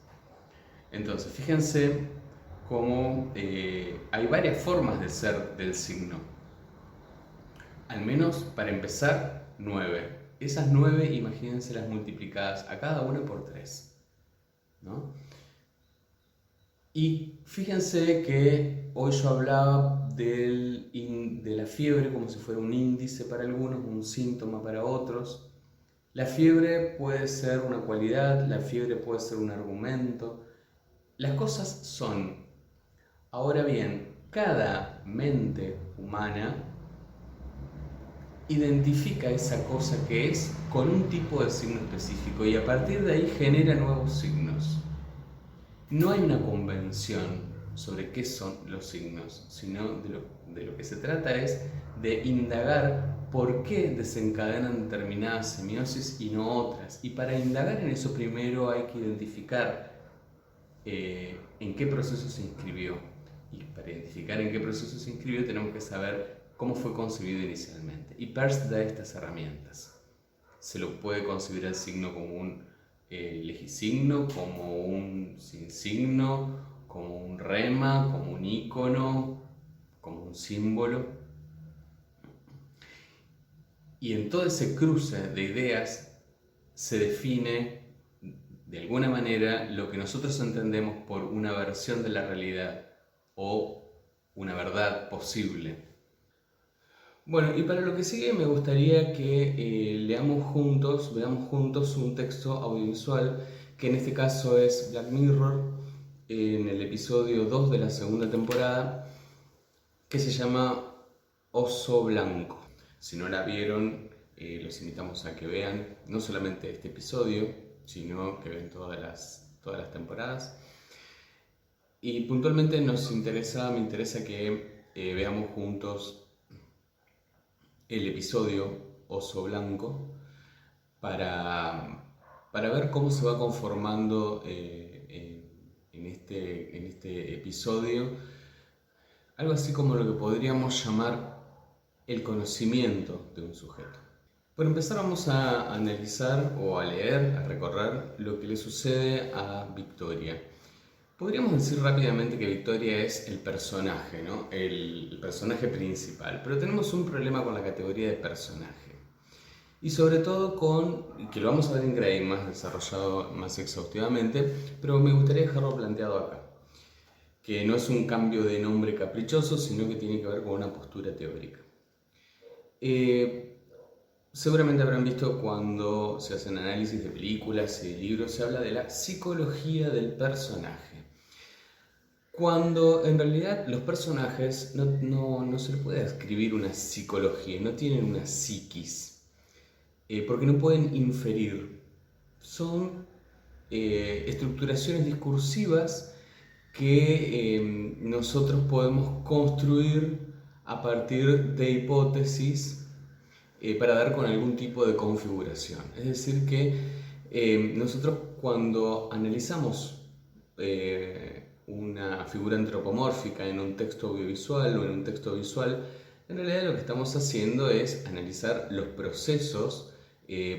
Entonces, fíjense cómo hay varias formas de ser del signo. Al menos, para empezar, 9. Esas 9, imagínense las multiplicadas a cada una por 3, ¿no? Y fíjense que hoy yo hablaba de la fiebre como si fuera un índice para algunos, un síntoma para otros. La fiebre puede ser una cualidad, la fiebre puede ser un argumento. Las cosas son. Ahora bien, cada mente humana identifica esa cosa que es con un tipo de signo específico y a partir de ahí genera nuevos signos. No hay una convención sobre qué son los signos, sino de lo que se trata es de indagar por qué desencadenan determinadas semiosis y no otras. Y para indagar en eso primero hay que identificar en qué proceso se inscribió. Y para identificar en qué proceso se inscribió tenemos que saber cómo fue concebido inicialmente. Y Peirce da estas herramientas. Se lo puede concebir al signo como un legisigno, como un sinsigno, como un rema, como un ícono, como un símbolo. Y en todo ese cruce de ideas se define de alguna manera lo que nosotros entendemos por una versión de la realidad o una verdad posible. Bueno, y para lo que sigue me gustaría que veamos juntos un texto audiovisual que en este caso es Black Mirror, en el episodio 2 de la segunda temporada, que se llama Oso Blanco. Si no la vieron, los invitamos a que vean no solamente este episodio, sino que vean todas las temporadas. Y puntualmente me interesa que veamos juntos el episodio Oso Blanco para ver cómo se va conformando en este episodio algo así como lo que podríamos llamar el conocimiento de un sujeto. Por empezar vamos a analizar o a leer, a recorrer lo que le sucede a Victoria. Podríamos decir rápidamente que Victoria es el personaje, ¿no? El personaje principal, pero tenemos un problema con la categoría de personaje. Y sobre todo que lo vamos a ver en Grey más desarrollado, más exhaustivamente, pero me gustaría dejarlo planteado acá, que no es un cambio de nombre caprichoso, sino que tiene que ver con una postura teórica. Seguramente habrán visto cuando se hacen análisis de películas y de libros, se habla de la psicología del personaje. Cuando en realidad los personajes no se les puede describir una psicología, no tienen una psiquis, porque no pueden inferir. Son estructuraciones discursivas que nosotros podemos construir a partir de hipótesis para dar con algún tipo de configuración. Es decir que nosotros cuando analizamos una figura antropomórfica en un texto audiovisual o en un texto visual, en realidad lo que estamos haciendo es analizar los procesos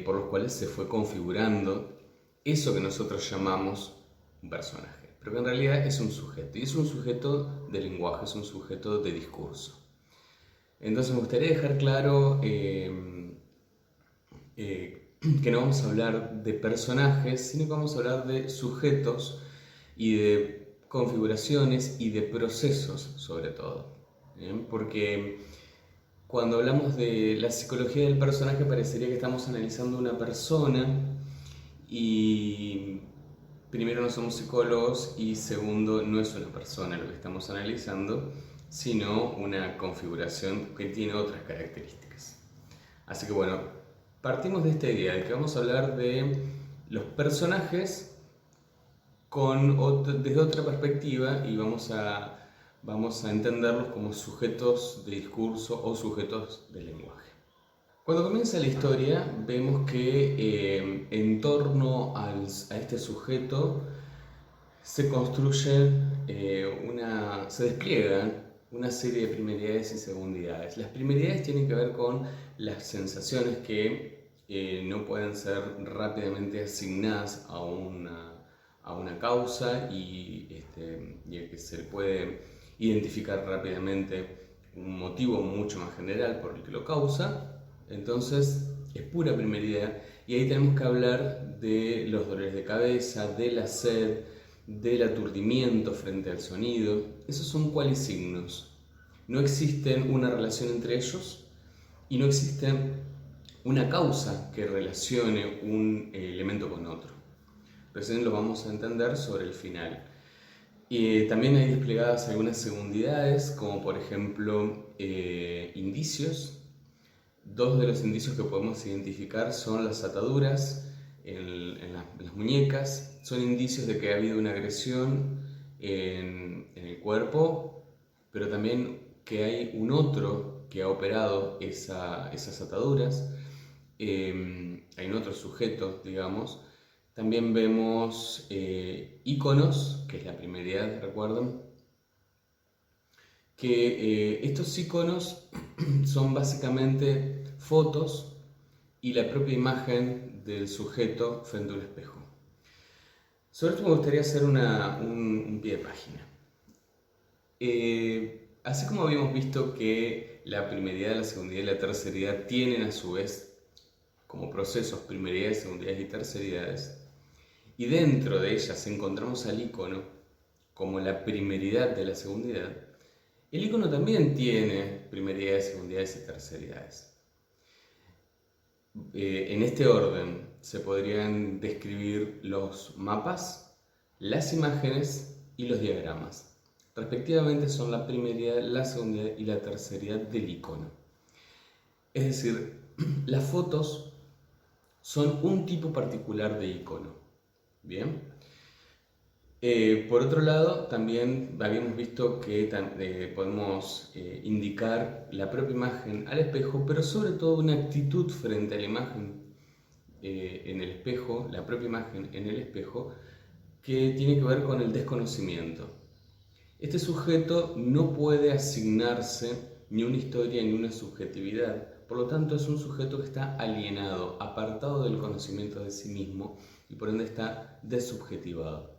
por los cuales se fue configurando eso que nosotros llamamos un personaje, pero que en realidad es un sujeto, y es un sujeto de lenguaje, es un sujeto de discurso. Entonces me gustaría dejar claro que no vamos a hablar de personajes, sino que vamos a hablar de sujetos y de configuraciones y de procesos sobre todo. ¿Bien? Porque cuando hablamos de la psicología del personaje parecería que estamos analizando una persona y primero no somos psicólogos y segundo no es una persona lo que estamos analizando, sino una configuración que tiene otras características. Así que bueno, partimos de esta idea de que vamos a hablar de los personajes desde otra perspectiva y vamos a entenderlos como sujetos de discurso o sujetos de lenguaje. Cuando comienza la historia vemos que en torno a este sujeto se construyen, se despliegan una serie de primeridades y segundidades. Las primeridades tienen que ver con las sensaciones que no pueden ser rápidamente asignadas a una causa y que se puede identificar rápidamente un motivo mucho más general por el que lo causa. Entonces es pura primeridad y ahí tenemos que hablar de los dolores de cabeza, de la sed, del aturdimiento frente al sonido. Esos son cualisignos. No existen una relación entre ellos y no existe una causa que relacione un elemento con otro. Recién lo vamos a entender sobre el final. Y también hay desplegadas algunas segundidades, como por ejemplo indicios. Dos de los indicios que podemos identificar son las ataduras las muñecas son indicios de que ha habido una agresión en el cuerpo, pero también que hay un otro que ha operado esas ataduras, hay un otro sujeto, digamos. También vemos íconos, que es la primeridad, recuerden, que estos íconos son básicamente fotos y la propia imagen del sujeto frente a un espejo. Sobre esto me gustaría hacer un pie de página. Así como habíamos visto que la primeridad, la segundidad y la terceridad tienen a su vez como procesos primeridades, segundidades y terceridades, y dentro de ellas encontramos al ícono como la primeridad de la segundidad, el ícono también tiene primeridades, segundidades y terceridades. En este orden se podrían describir los mapas, las imágenes y los diagramas. Respectivamente son la primeridad, la segundidad y la terceridad del icono. Es decir, las fotos son un tipo particular de icono. Bien. Por otro lado, también habíamos visto que podemos indicar la propia imagen al espejo, pero sobre todo una actitud frente a la imagen en el espejo, la propia imagen en el espejo, que tiene que ver con el desconocimiento. Este sujeto no puede asignarse ni una historia ni una subjetividad, por lo tanto es un sujeto que está alienado, apartado del conocimiento de sí mismo y por ende está desubjetivado.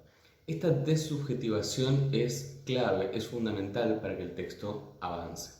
Esta desubjetivación es clave, es fundamental para que el texto avance.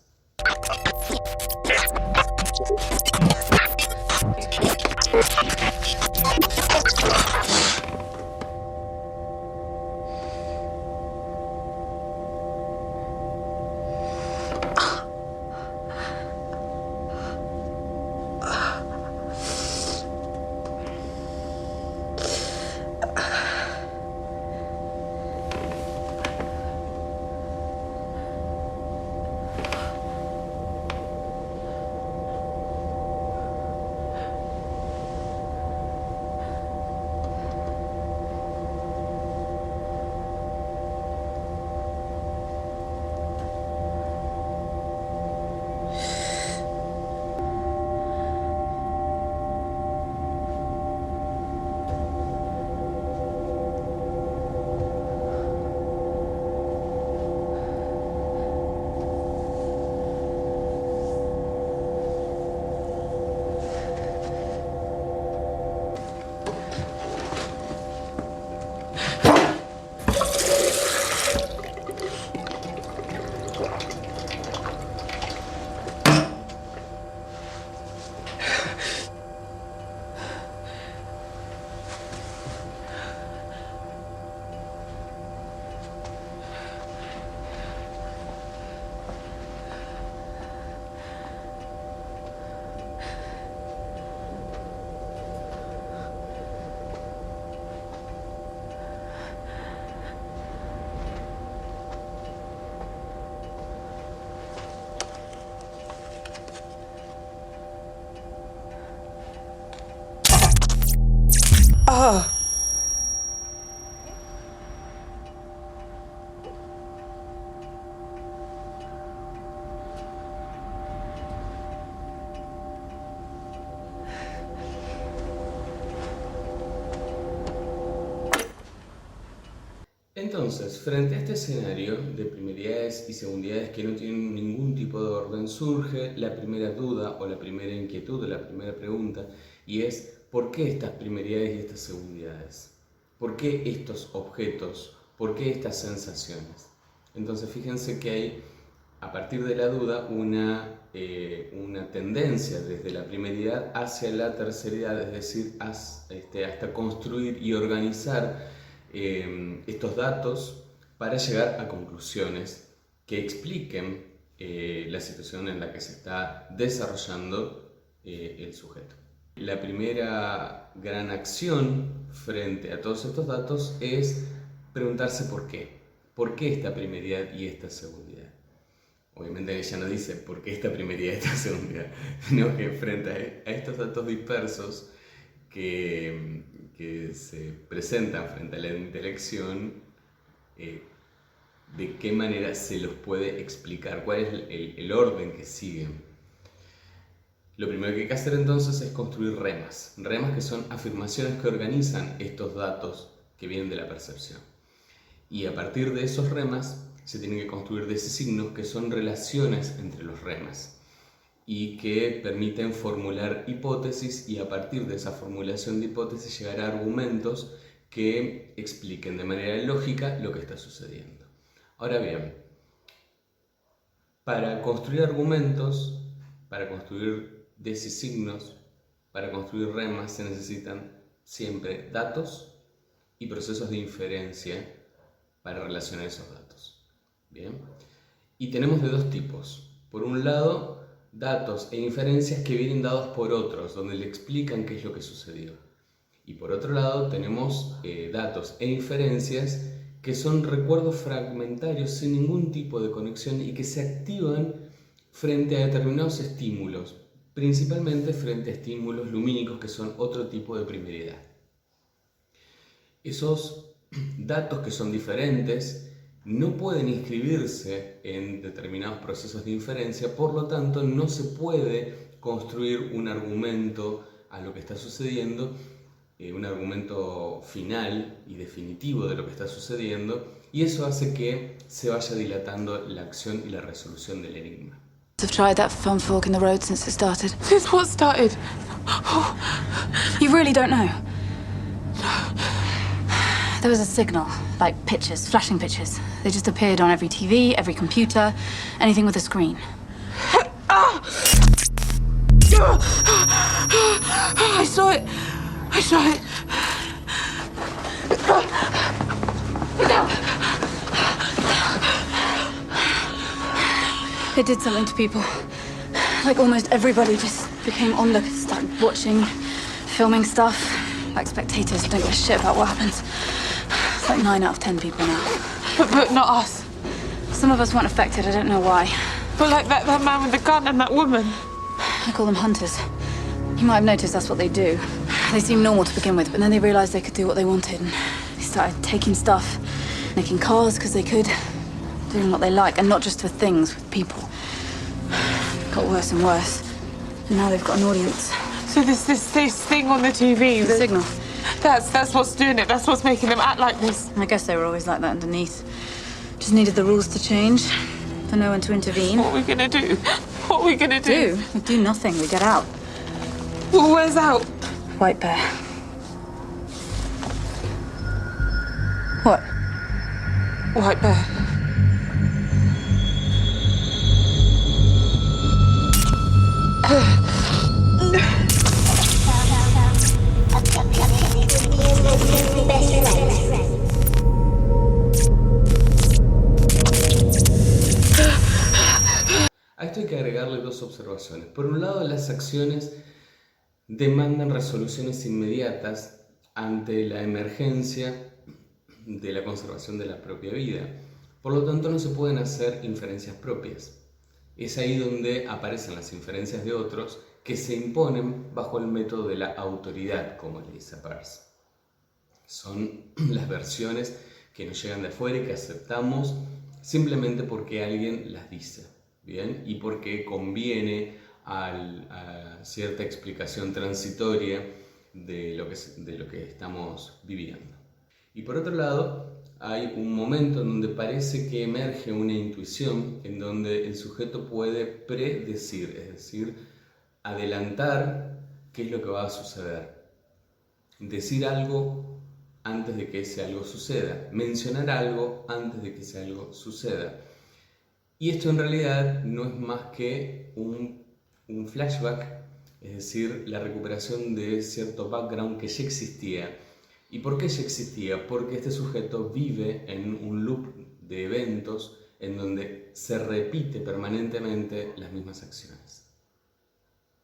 Entonces, frente a este escenario de primeridades y segundidades que no tienen ningún tipo de orden, surge la primera duda o la primera inquietud o la primera pregunta, y es ¿por qué estas primeridades y estas segundidades? ¿Por qué estos objetos? ¿Por qué estas sensaciones? Entonces, fíjense que hay, a partir de la duda, una tendencia desde la primeridad hacia la terceridad, es decir, hasta construir y organizar estos datos para llegar a conclusiones que expliquen la situación en la que se está desarrollando el sujeto. La primera gran acción frente a todos estos datos es preguntarse por qué. ¿Por qué esta primeridad y esta segundidad? Obviamente ella no dice por qué esta primeridad y esta segundidad, sino que frente a estos datos dispersos que que se presentan frente a la intelección, de qué manera se los puede explicar, cuál es el orden que siguen. Lo primero que hay que hacer entonces es construir remas que son afirmaciones que organizan estos datos que vienen de la percepción. Y a partir de esos remas se tienen que construir designios que son relaciones entre los remas y que permiten formular hipótesis, y a partir de esa formulación de hipótesis llegar a argumentos que expliquen de manera lógica lo que está sucediendo. Ahora bien, para construir argumentos, para construir designios, para construir remas, se necesitan siempre datos y procesos de inferencia para relacionar esos datos. Bien, y tenemos de dos tipos. Por un lado, datos e inferencias que vienen dados por otros, donde le explican qué es lo que sucedió. Y por otro lado, tenemos datos e inferencias que son recuerdos fragmentarios sin ningún tipo de conexión y que se activan frente a determinados estímulos, principalmente frente a estímulos lumínicos, que son otro tipo de primeridad. Esos datos, que son diferentes, no pueden inscribirse en determinados procesos de inferencia, por lo tanto no se puede construir un argumento a lo que está sucediendo, un argumento final y definitivo de lo que está sucediendo, y eso hace que se vaya dilatando la acción y la resolución del enigma. I've tried that fun fork in the road since it started. Since what started? Oh. You really don't know? There was a signal, like pictures, flashing pictures. They just appeared on every TV, every computer, anything with a screen. I saw it. I saw it. It did something to people. Like almost everybody just became onlookers, started watching, filming stuff. Like spectators who don't give a shit about what happens. It's like 9 out of 10 people now. But not us. Some of us weren't affected, I don't know why. But like that man with the gun and that woman. I call them hunters. You might have noticed that's what they do. They seemed normal to begin with, but then they realized they could do what they wanted. And they started taking stuff, making cars because they could, doing what they like, and not just with things, with people. It got worse and worse. And now they've got an audience. So this thing on the TV. The signal. That's what's doing it. That's what's making them act like this. I guess they were always like that underneath. Just needed the rules to change, for no one to intervene. What are we gonna do? What are we gonna do? We do nothing, we get out. Well, where's out? White Bear. What? White Bear. A esto hay que agregarle dos observaciones. Por un lado, las acciones demandan resoluciones inmediatas ante la emergencia de la conservación de la propia vida. Por lo tanto, no se pueden hacer inferencias propias. Es ahí donde aparecen las inferencias de otros que se imponen bajo el método de la autoridad, como le dice Peirce. Son las versiones que nos llegan de afuera y que aceptamos simplemente porque alguien las dice, ¿bien? Y porque conviene a cierta explicación transitoria de lo que estamos viviendo. Y por otro lado, hay un momento en donde parece que emerge una intuición en donde el sujeto puede predecir, es decir, adelantar qué es lo que va a suceder, decir algo antes de que ese algo suceda, mencionar algo antes de que ese algo suceda. Y esto en realidad no es más que un flashback, es decir, la recuperación de cierto background que ya existía. ¿Y por qué ya existía? Porque este sujeto vive en un loop de eventos en donde se repite permanentemente las mismas acciones.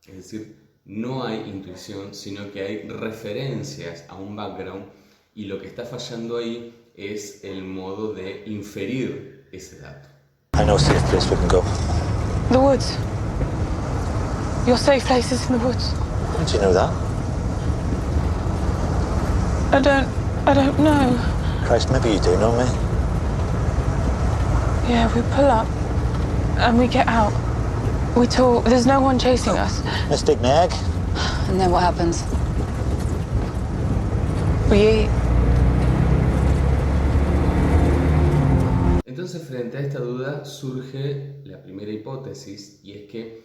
Es decir, no hay intuición, sino que hay referencias a un background, y lo que está fallando ahí es el modo de inferir ese dato. I know a safe place we can go. The woods. Your safe place is in the woods. How do you know that? I don't know. Christ, maybe you do know me. Yeah, we pull up and we get out. We talk. There's no one chasing us. Mystic Meg. And then what happens? We eat. Entonces, frente a esta duda surge la primera hipótesis, y es que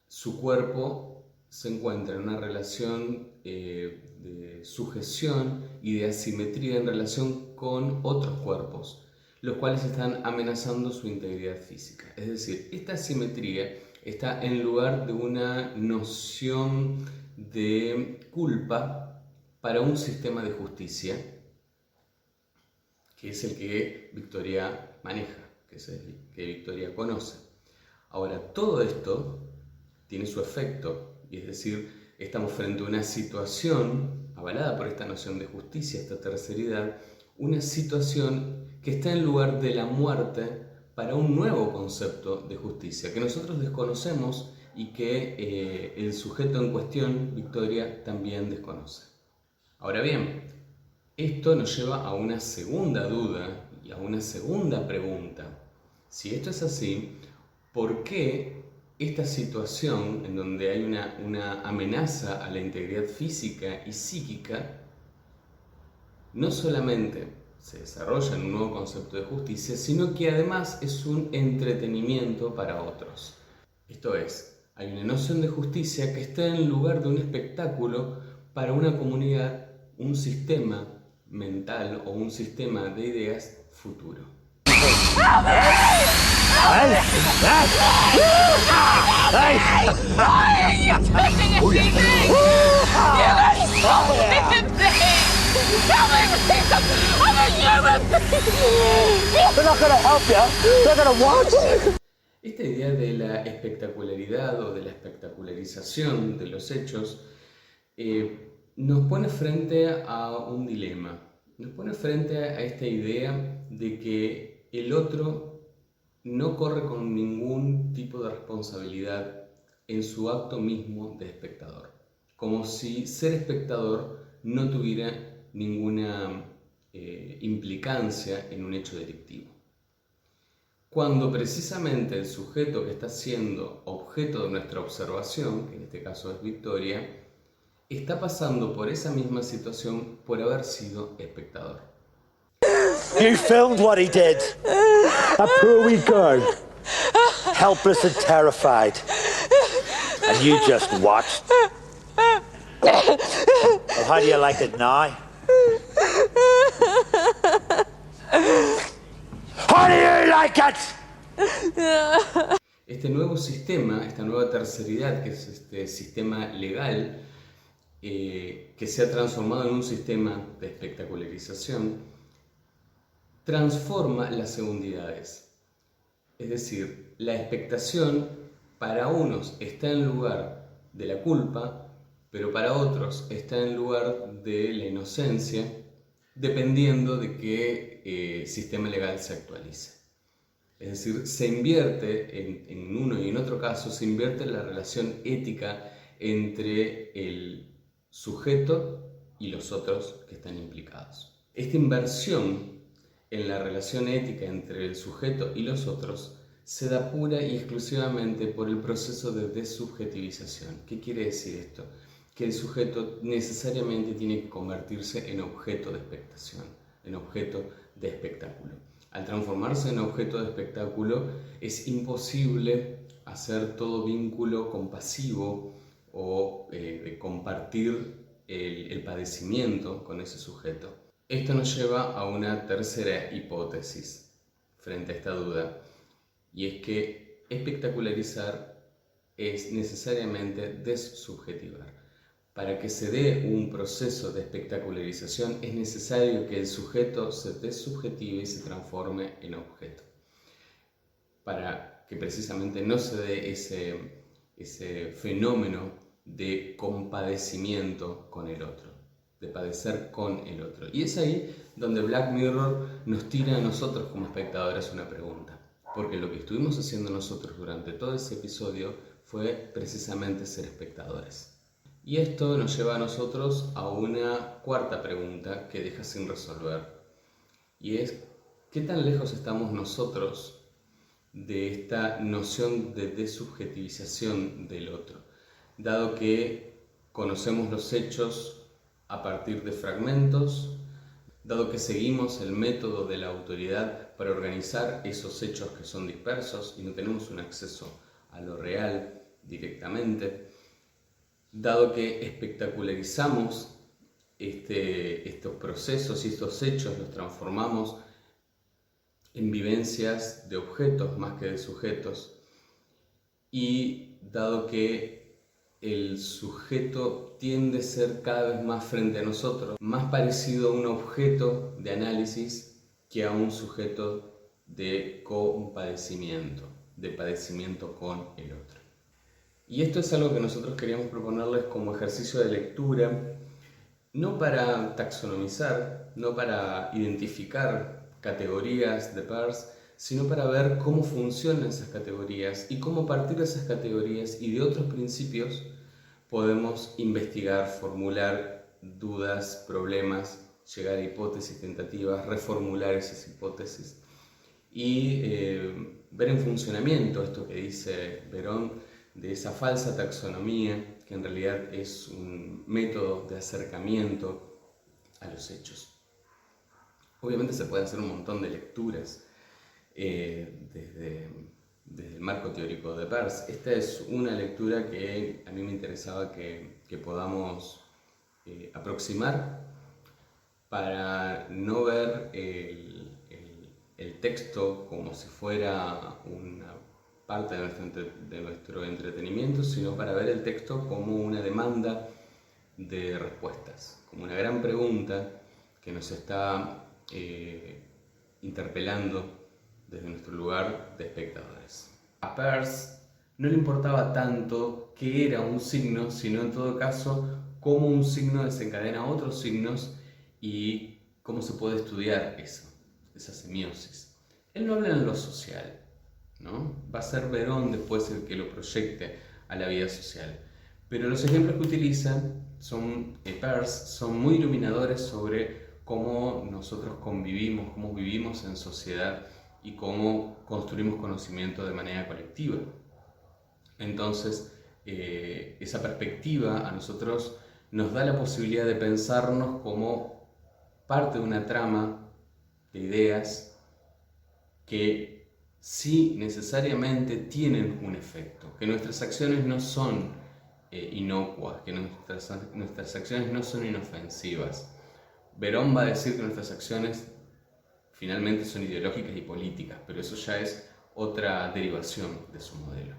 su cuerpo se encuentra en una relación de sujeción y de asimetría en relación con otros cuerpos, los cuales están amenazando su integridad física. Es decir, esta asimetría está en lugar de una noción de culpa para un sistema de justicia, que es el que Victoria maneja, que es el que Victoria conoce. Ahora, todo esto tiene su efecto, y es decir, estamos frente a una situación avalada por esta noción de justicia, esta terceridad, una situación que está en lugar de la muerte para un nuevo concepto de justicia que nosotros desconocemos y que el sujeto en cuestión, Victoria, también desconoce. Ahora bien, esto nos lleva a una segunda duda y a una segunda pregunta. Si esto es así, ¿por qué esta situación en donde hay una amenaza a la integridad física y psíquica no solamente se desarrolla en un nuevo concepto de justicia, sino que además es un entretenimiento para otros? Esto es, hay una noción de justicia que está en lugar de un espectáculo para una comunidad, un sistema mental o un sistema de ideas futuro. Esta idea de la espectacularidad o de la espectacularización de los hechos nos pone frente a un dilema, nos pone frente a esta idea de que el otro no corre con ningún tipo de responsabilidad en su acto mismo de espectador, como si ser espectador no tuviera ninguna implicancia en un hecho delictivo. Cuando precisamente el sujeto que está siendo objeto de nuestra observación, que en este caso es Victoria, está pasando por esa misma situación por haber sido espectador. You filmed what he did. A poor wee girl. Helpless and terrified. And you just watched. Well, how do you like it now? How do you like it? Este nuevo sistema, esta nueva terceridad, que es este sistema legal, que se ha transformado en un sistema de espectacularización, transforma las segundidades. Es decir, la expectación para unos está en lugar de la culpa, pero para otros está en lugar de la inocencia, dependiendo de qué sistema legal se actualice. Es decir, se invierte en uno y en otro caso, se invierte la relación ética entre el sujeto y los otros que están implicados. Esta inversión en la relación ética entre el sujeto y los otros se da pura y exclusivamente por el proceso de desubjetivización. ¿Qué quiere decir esto? Que el sujeto necesariamente tiene que convertirse en objeto de expectación, en objeto de espectáculo. Al transformarse en objeto de espectáculo es imposible hacer todo vínculo compasivo o de compartir el padecimiento con ese sujeto. Esto nos lleva a una tercera hipótesis frente a esta duda, y es que espectacularizar es necesariamente dessubjetivar. Para que se dé un proceso de espectacularización es necesario que el sujeto se dessubjetive y se transforme en objeto. Para que precisamente no se dé ese fenómeno de compadecimiento con el otro, de padecer con el otro. Y es ahí donde Black Mirror nos tira a nosotros como espectadores una pregunta. Porque lo que estuvimos haciendo nosotros durante todo ese episodio fue precisamente ser espectadores. Y esto nos lleva a nosotros a una cuarta pregunta que deja sin resolver. Y es, ¿qué tan lejos estamos nosotros de esta noción de desubjetivización del otro? Dado que conocemos los hechos a partir de fragmentos, dado que seguimos el método de la autoridad para organizar esos hechos que son dispersos y no tenemos un acceso a lo real directamente, dado que espectacularizamos estos procesos y estos hechos, los transformamos en vivencias de objetos más que de sujetos, y dado que el sujeto tiende a ser cada vez más frente a nosotros, más parecido a un objeto de análisis que a un sujeto de compadecimiento, de padecimiento con el otro. Y esto es algo que nosotros queríamos proponerles como ejercicio de lectura, no para taxonomizar, no para identificar categorías de Peirce, sino para ver cómo funcionan esas categorías y cómo a partir de esas categorías y de otros principios podemos investigar, formular dudas, problemas, llegar a hipótesis, tentativas, reformular esas hipótesis y ver en funcionamiento esto que dice Verón de esa falsa taxonomía, que en realidad es un método de acercamiento a los hechos. Obviamente se puede hacer un montón de lecturas desde el marco teórico de Peirce. Esta es una lectura que a mí me interesaba que podamos aproximar para no ver el texto como si fuera una parte de nuestro entretenimiento, sino para ver el texto como una demanda de respuestas, como una gran pregunta que nos está interpelando desde nuestro lugar de espectadores. A Peirce no le importaba tanto qué era un signo, sino en todo caso cómo un signo desencadena otros signos y cómo se puede estudiar eso, esa semiosis. Él no habla en lo social, ¿no? Va a ser Verón después el que lo proyecte a la vida social. Pero los ejemplos que utiliza Peirce son muy iluminadores sobre cómo nosotros convivimos, cómo vivimos en sociedad y cómo construimos conocimiento de manera colectiva. Entonces, esa perspectiva a nosotros nos da la posibilidad de pensarnos como parte de una trama de ideas que sí necesariamente tienen un efecto, que nuestras acciones no son inocuas, que nuestras acciones no son inofensivas. Verón va a decir que nuestras acciones finalmente son ideológicas y políticas, pero eso ya es otra derivación de su modelo.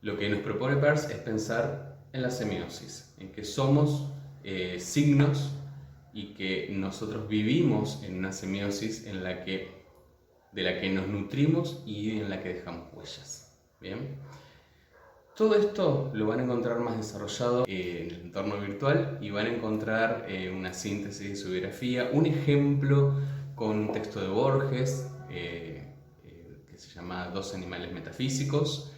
Lo que nos propone Peirce es pensar en la semiosis, en que somos signos y que nosotros vivimos en una semiosis de la que nos nutrimos y en la que dejamos huellas. ¿Bien? Todo esto lo van a encontrar más desarrollado en el entorno virtual y van a encontrar una síntesis de su biografía, un ejemplo con un texto de Borges que se llama Dos animales metafísicos.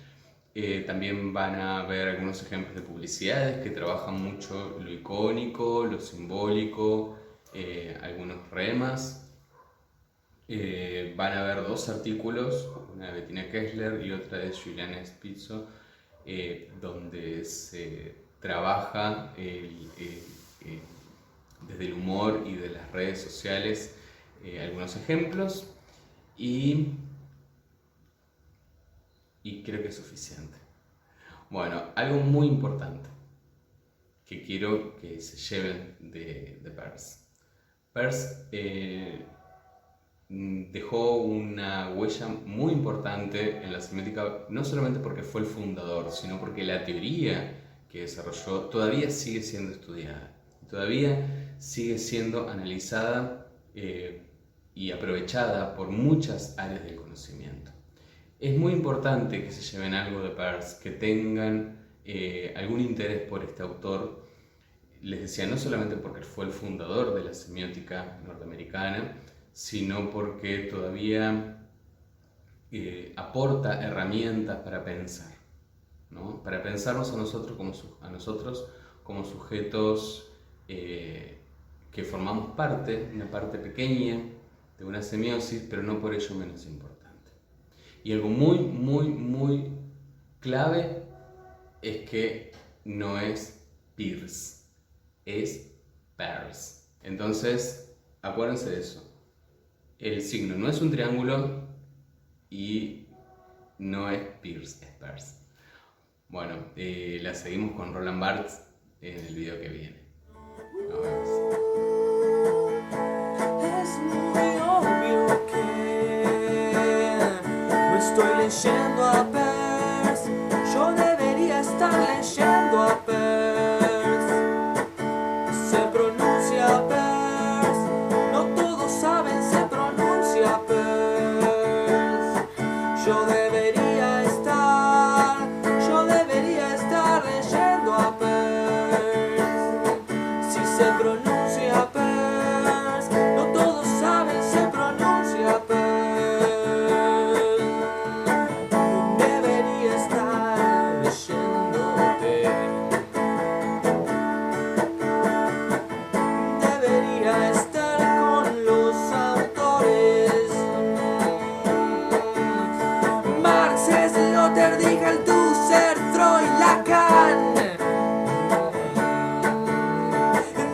También van a ver algunos ejemplos de publicidades que trabajan mucho lo icónico, lo simbólico, algunos remas. Van a ver dos artículos, una de Bettina Kessler y otra de Juliana Spizzo, donde se trabaja desde el humor y de las redes sociales algunos ejemplos y creo que es suficiente. Bueno, algo muy importante que quiero que se lleven de Peirce. Peirce dejó una huella muy importante en la semiótica, no solamente porque fue el fundador, sino porque la teoría que desarrolló todavía sigue siendo estudiada, todavía sigue siendo analizada y aprovechada por muchas áreas del conocimiento. Es muy importante que se lleven algo de Peirce, que tengan algún interés por este autor. Les decía, no solamente porque fue el fundador de la semiótica norteamericana, sino porque todavía aporta herramientas para pensar, ¿no? Para pensarnos a nosotros como sujetos que formamos parte, una parte pequeña de una semiosis, pero no por ello menos importante. Y algo muy clave es que no es Peirce, es Peirce. Entonces, acuérdense de eso. El signo no es un triángulo y no es Peirce, es Peirce. Bueno, la seguimos con Roland Barthes en el video que viene. Nos vemos. Es muy obvio que no estoy leyendo a Peirce. Yo debería estar leyendo a Peirce. Se pronuncia Peirce. No todos saben se pronuncia Peirce. Yo debería estar leyendo a Peirce. Si se pronuncia Peirce, no todos saben se pronuncia Peirce. Debería estar leyéndote. Debería estar con los autores. Marx, Slaughter, Hegel, Husserl, Freud, Lacan,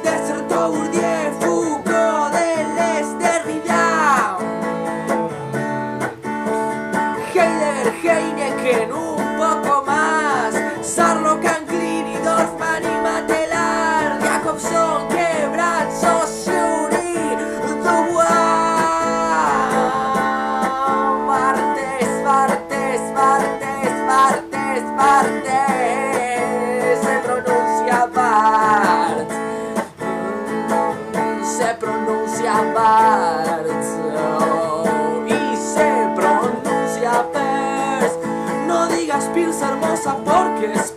Deserto, Bourdieu, Foucault, Deleuze, Derrida, Heidegger, Heineken, un poco más, Sarlo, Canclini, Dorfman y Matelar, Jacobson, Quebrat, Saussure, Dubois, Barthes, se pronuncia Barthes, se pronuncia Barthes, y se pronuncia Peirce. No digas Peirce hermosa porque es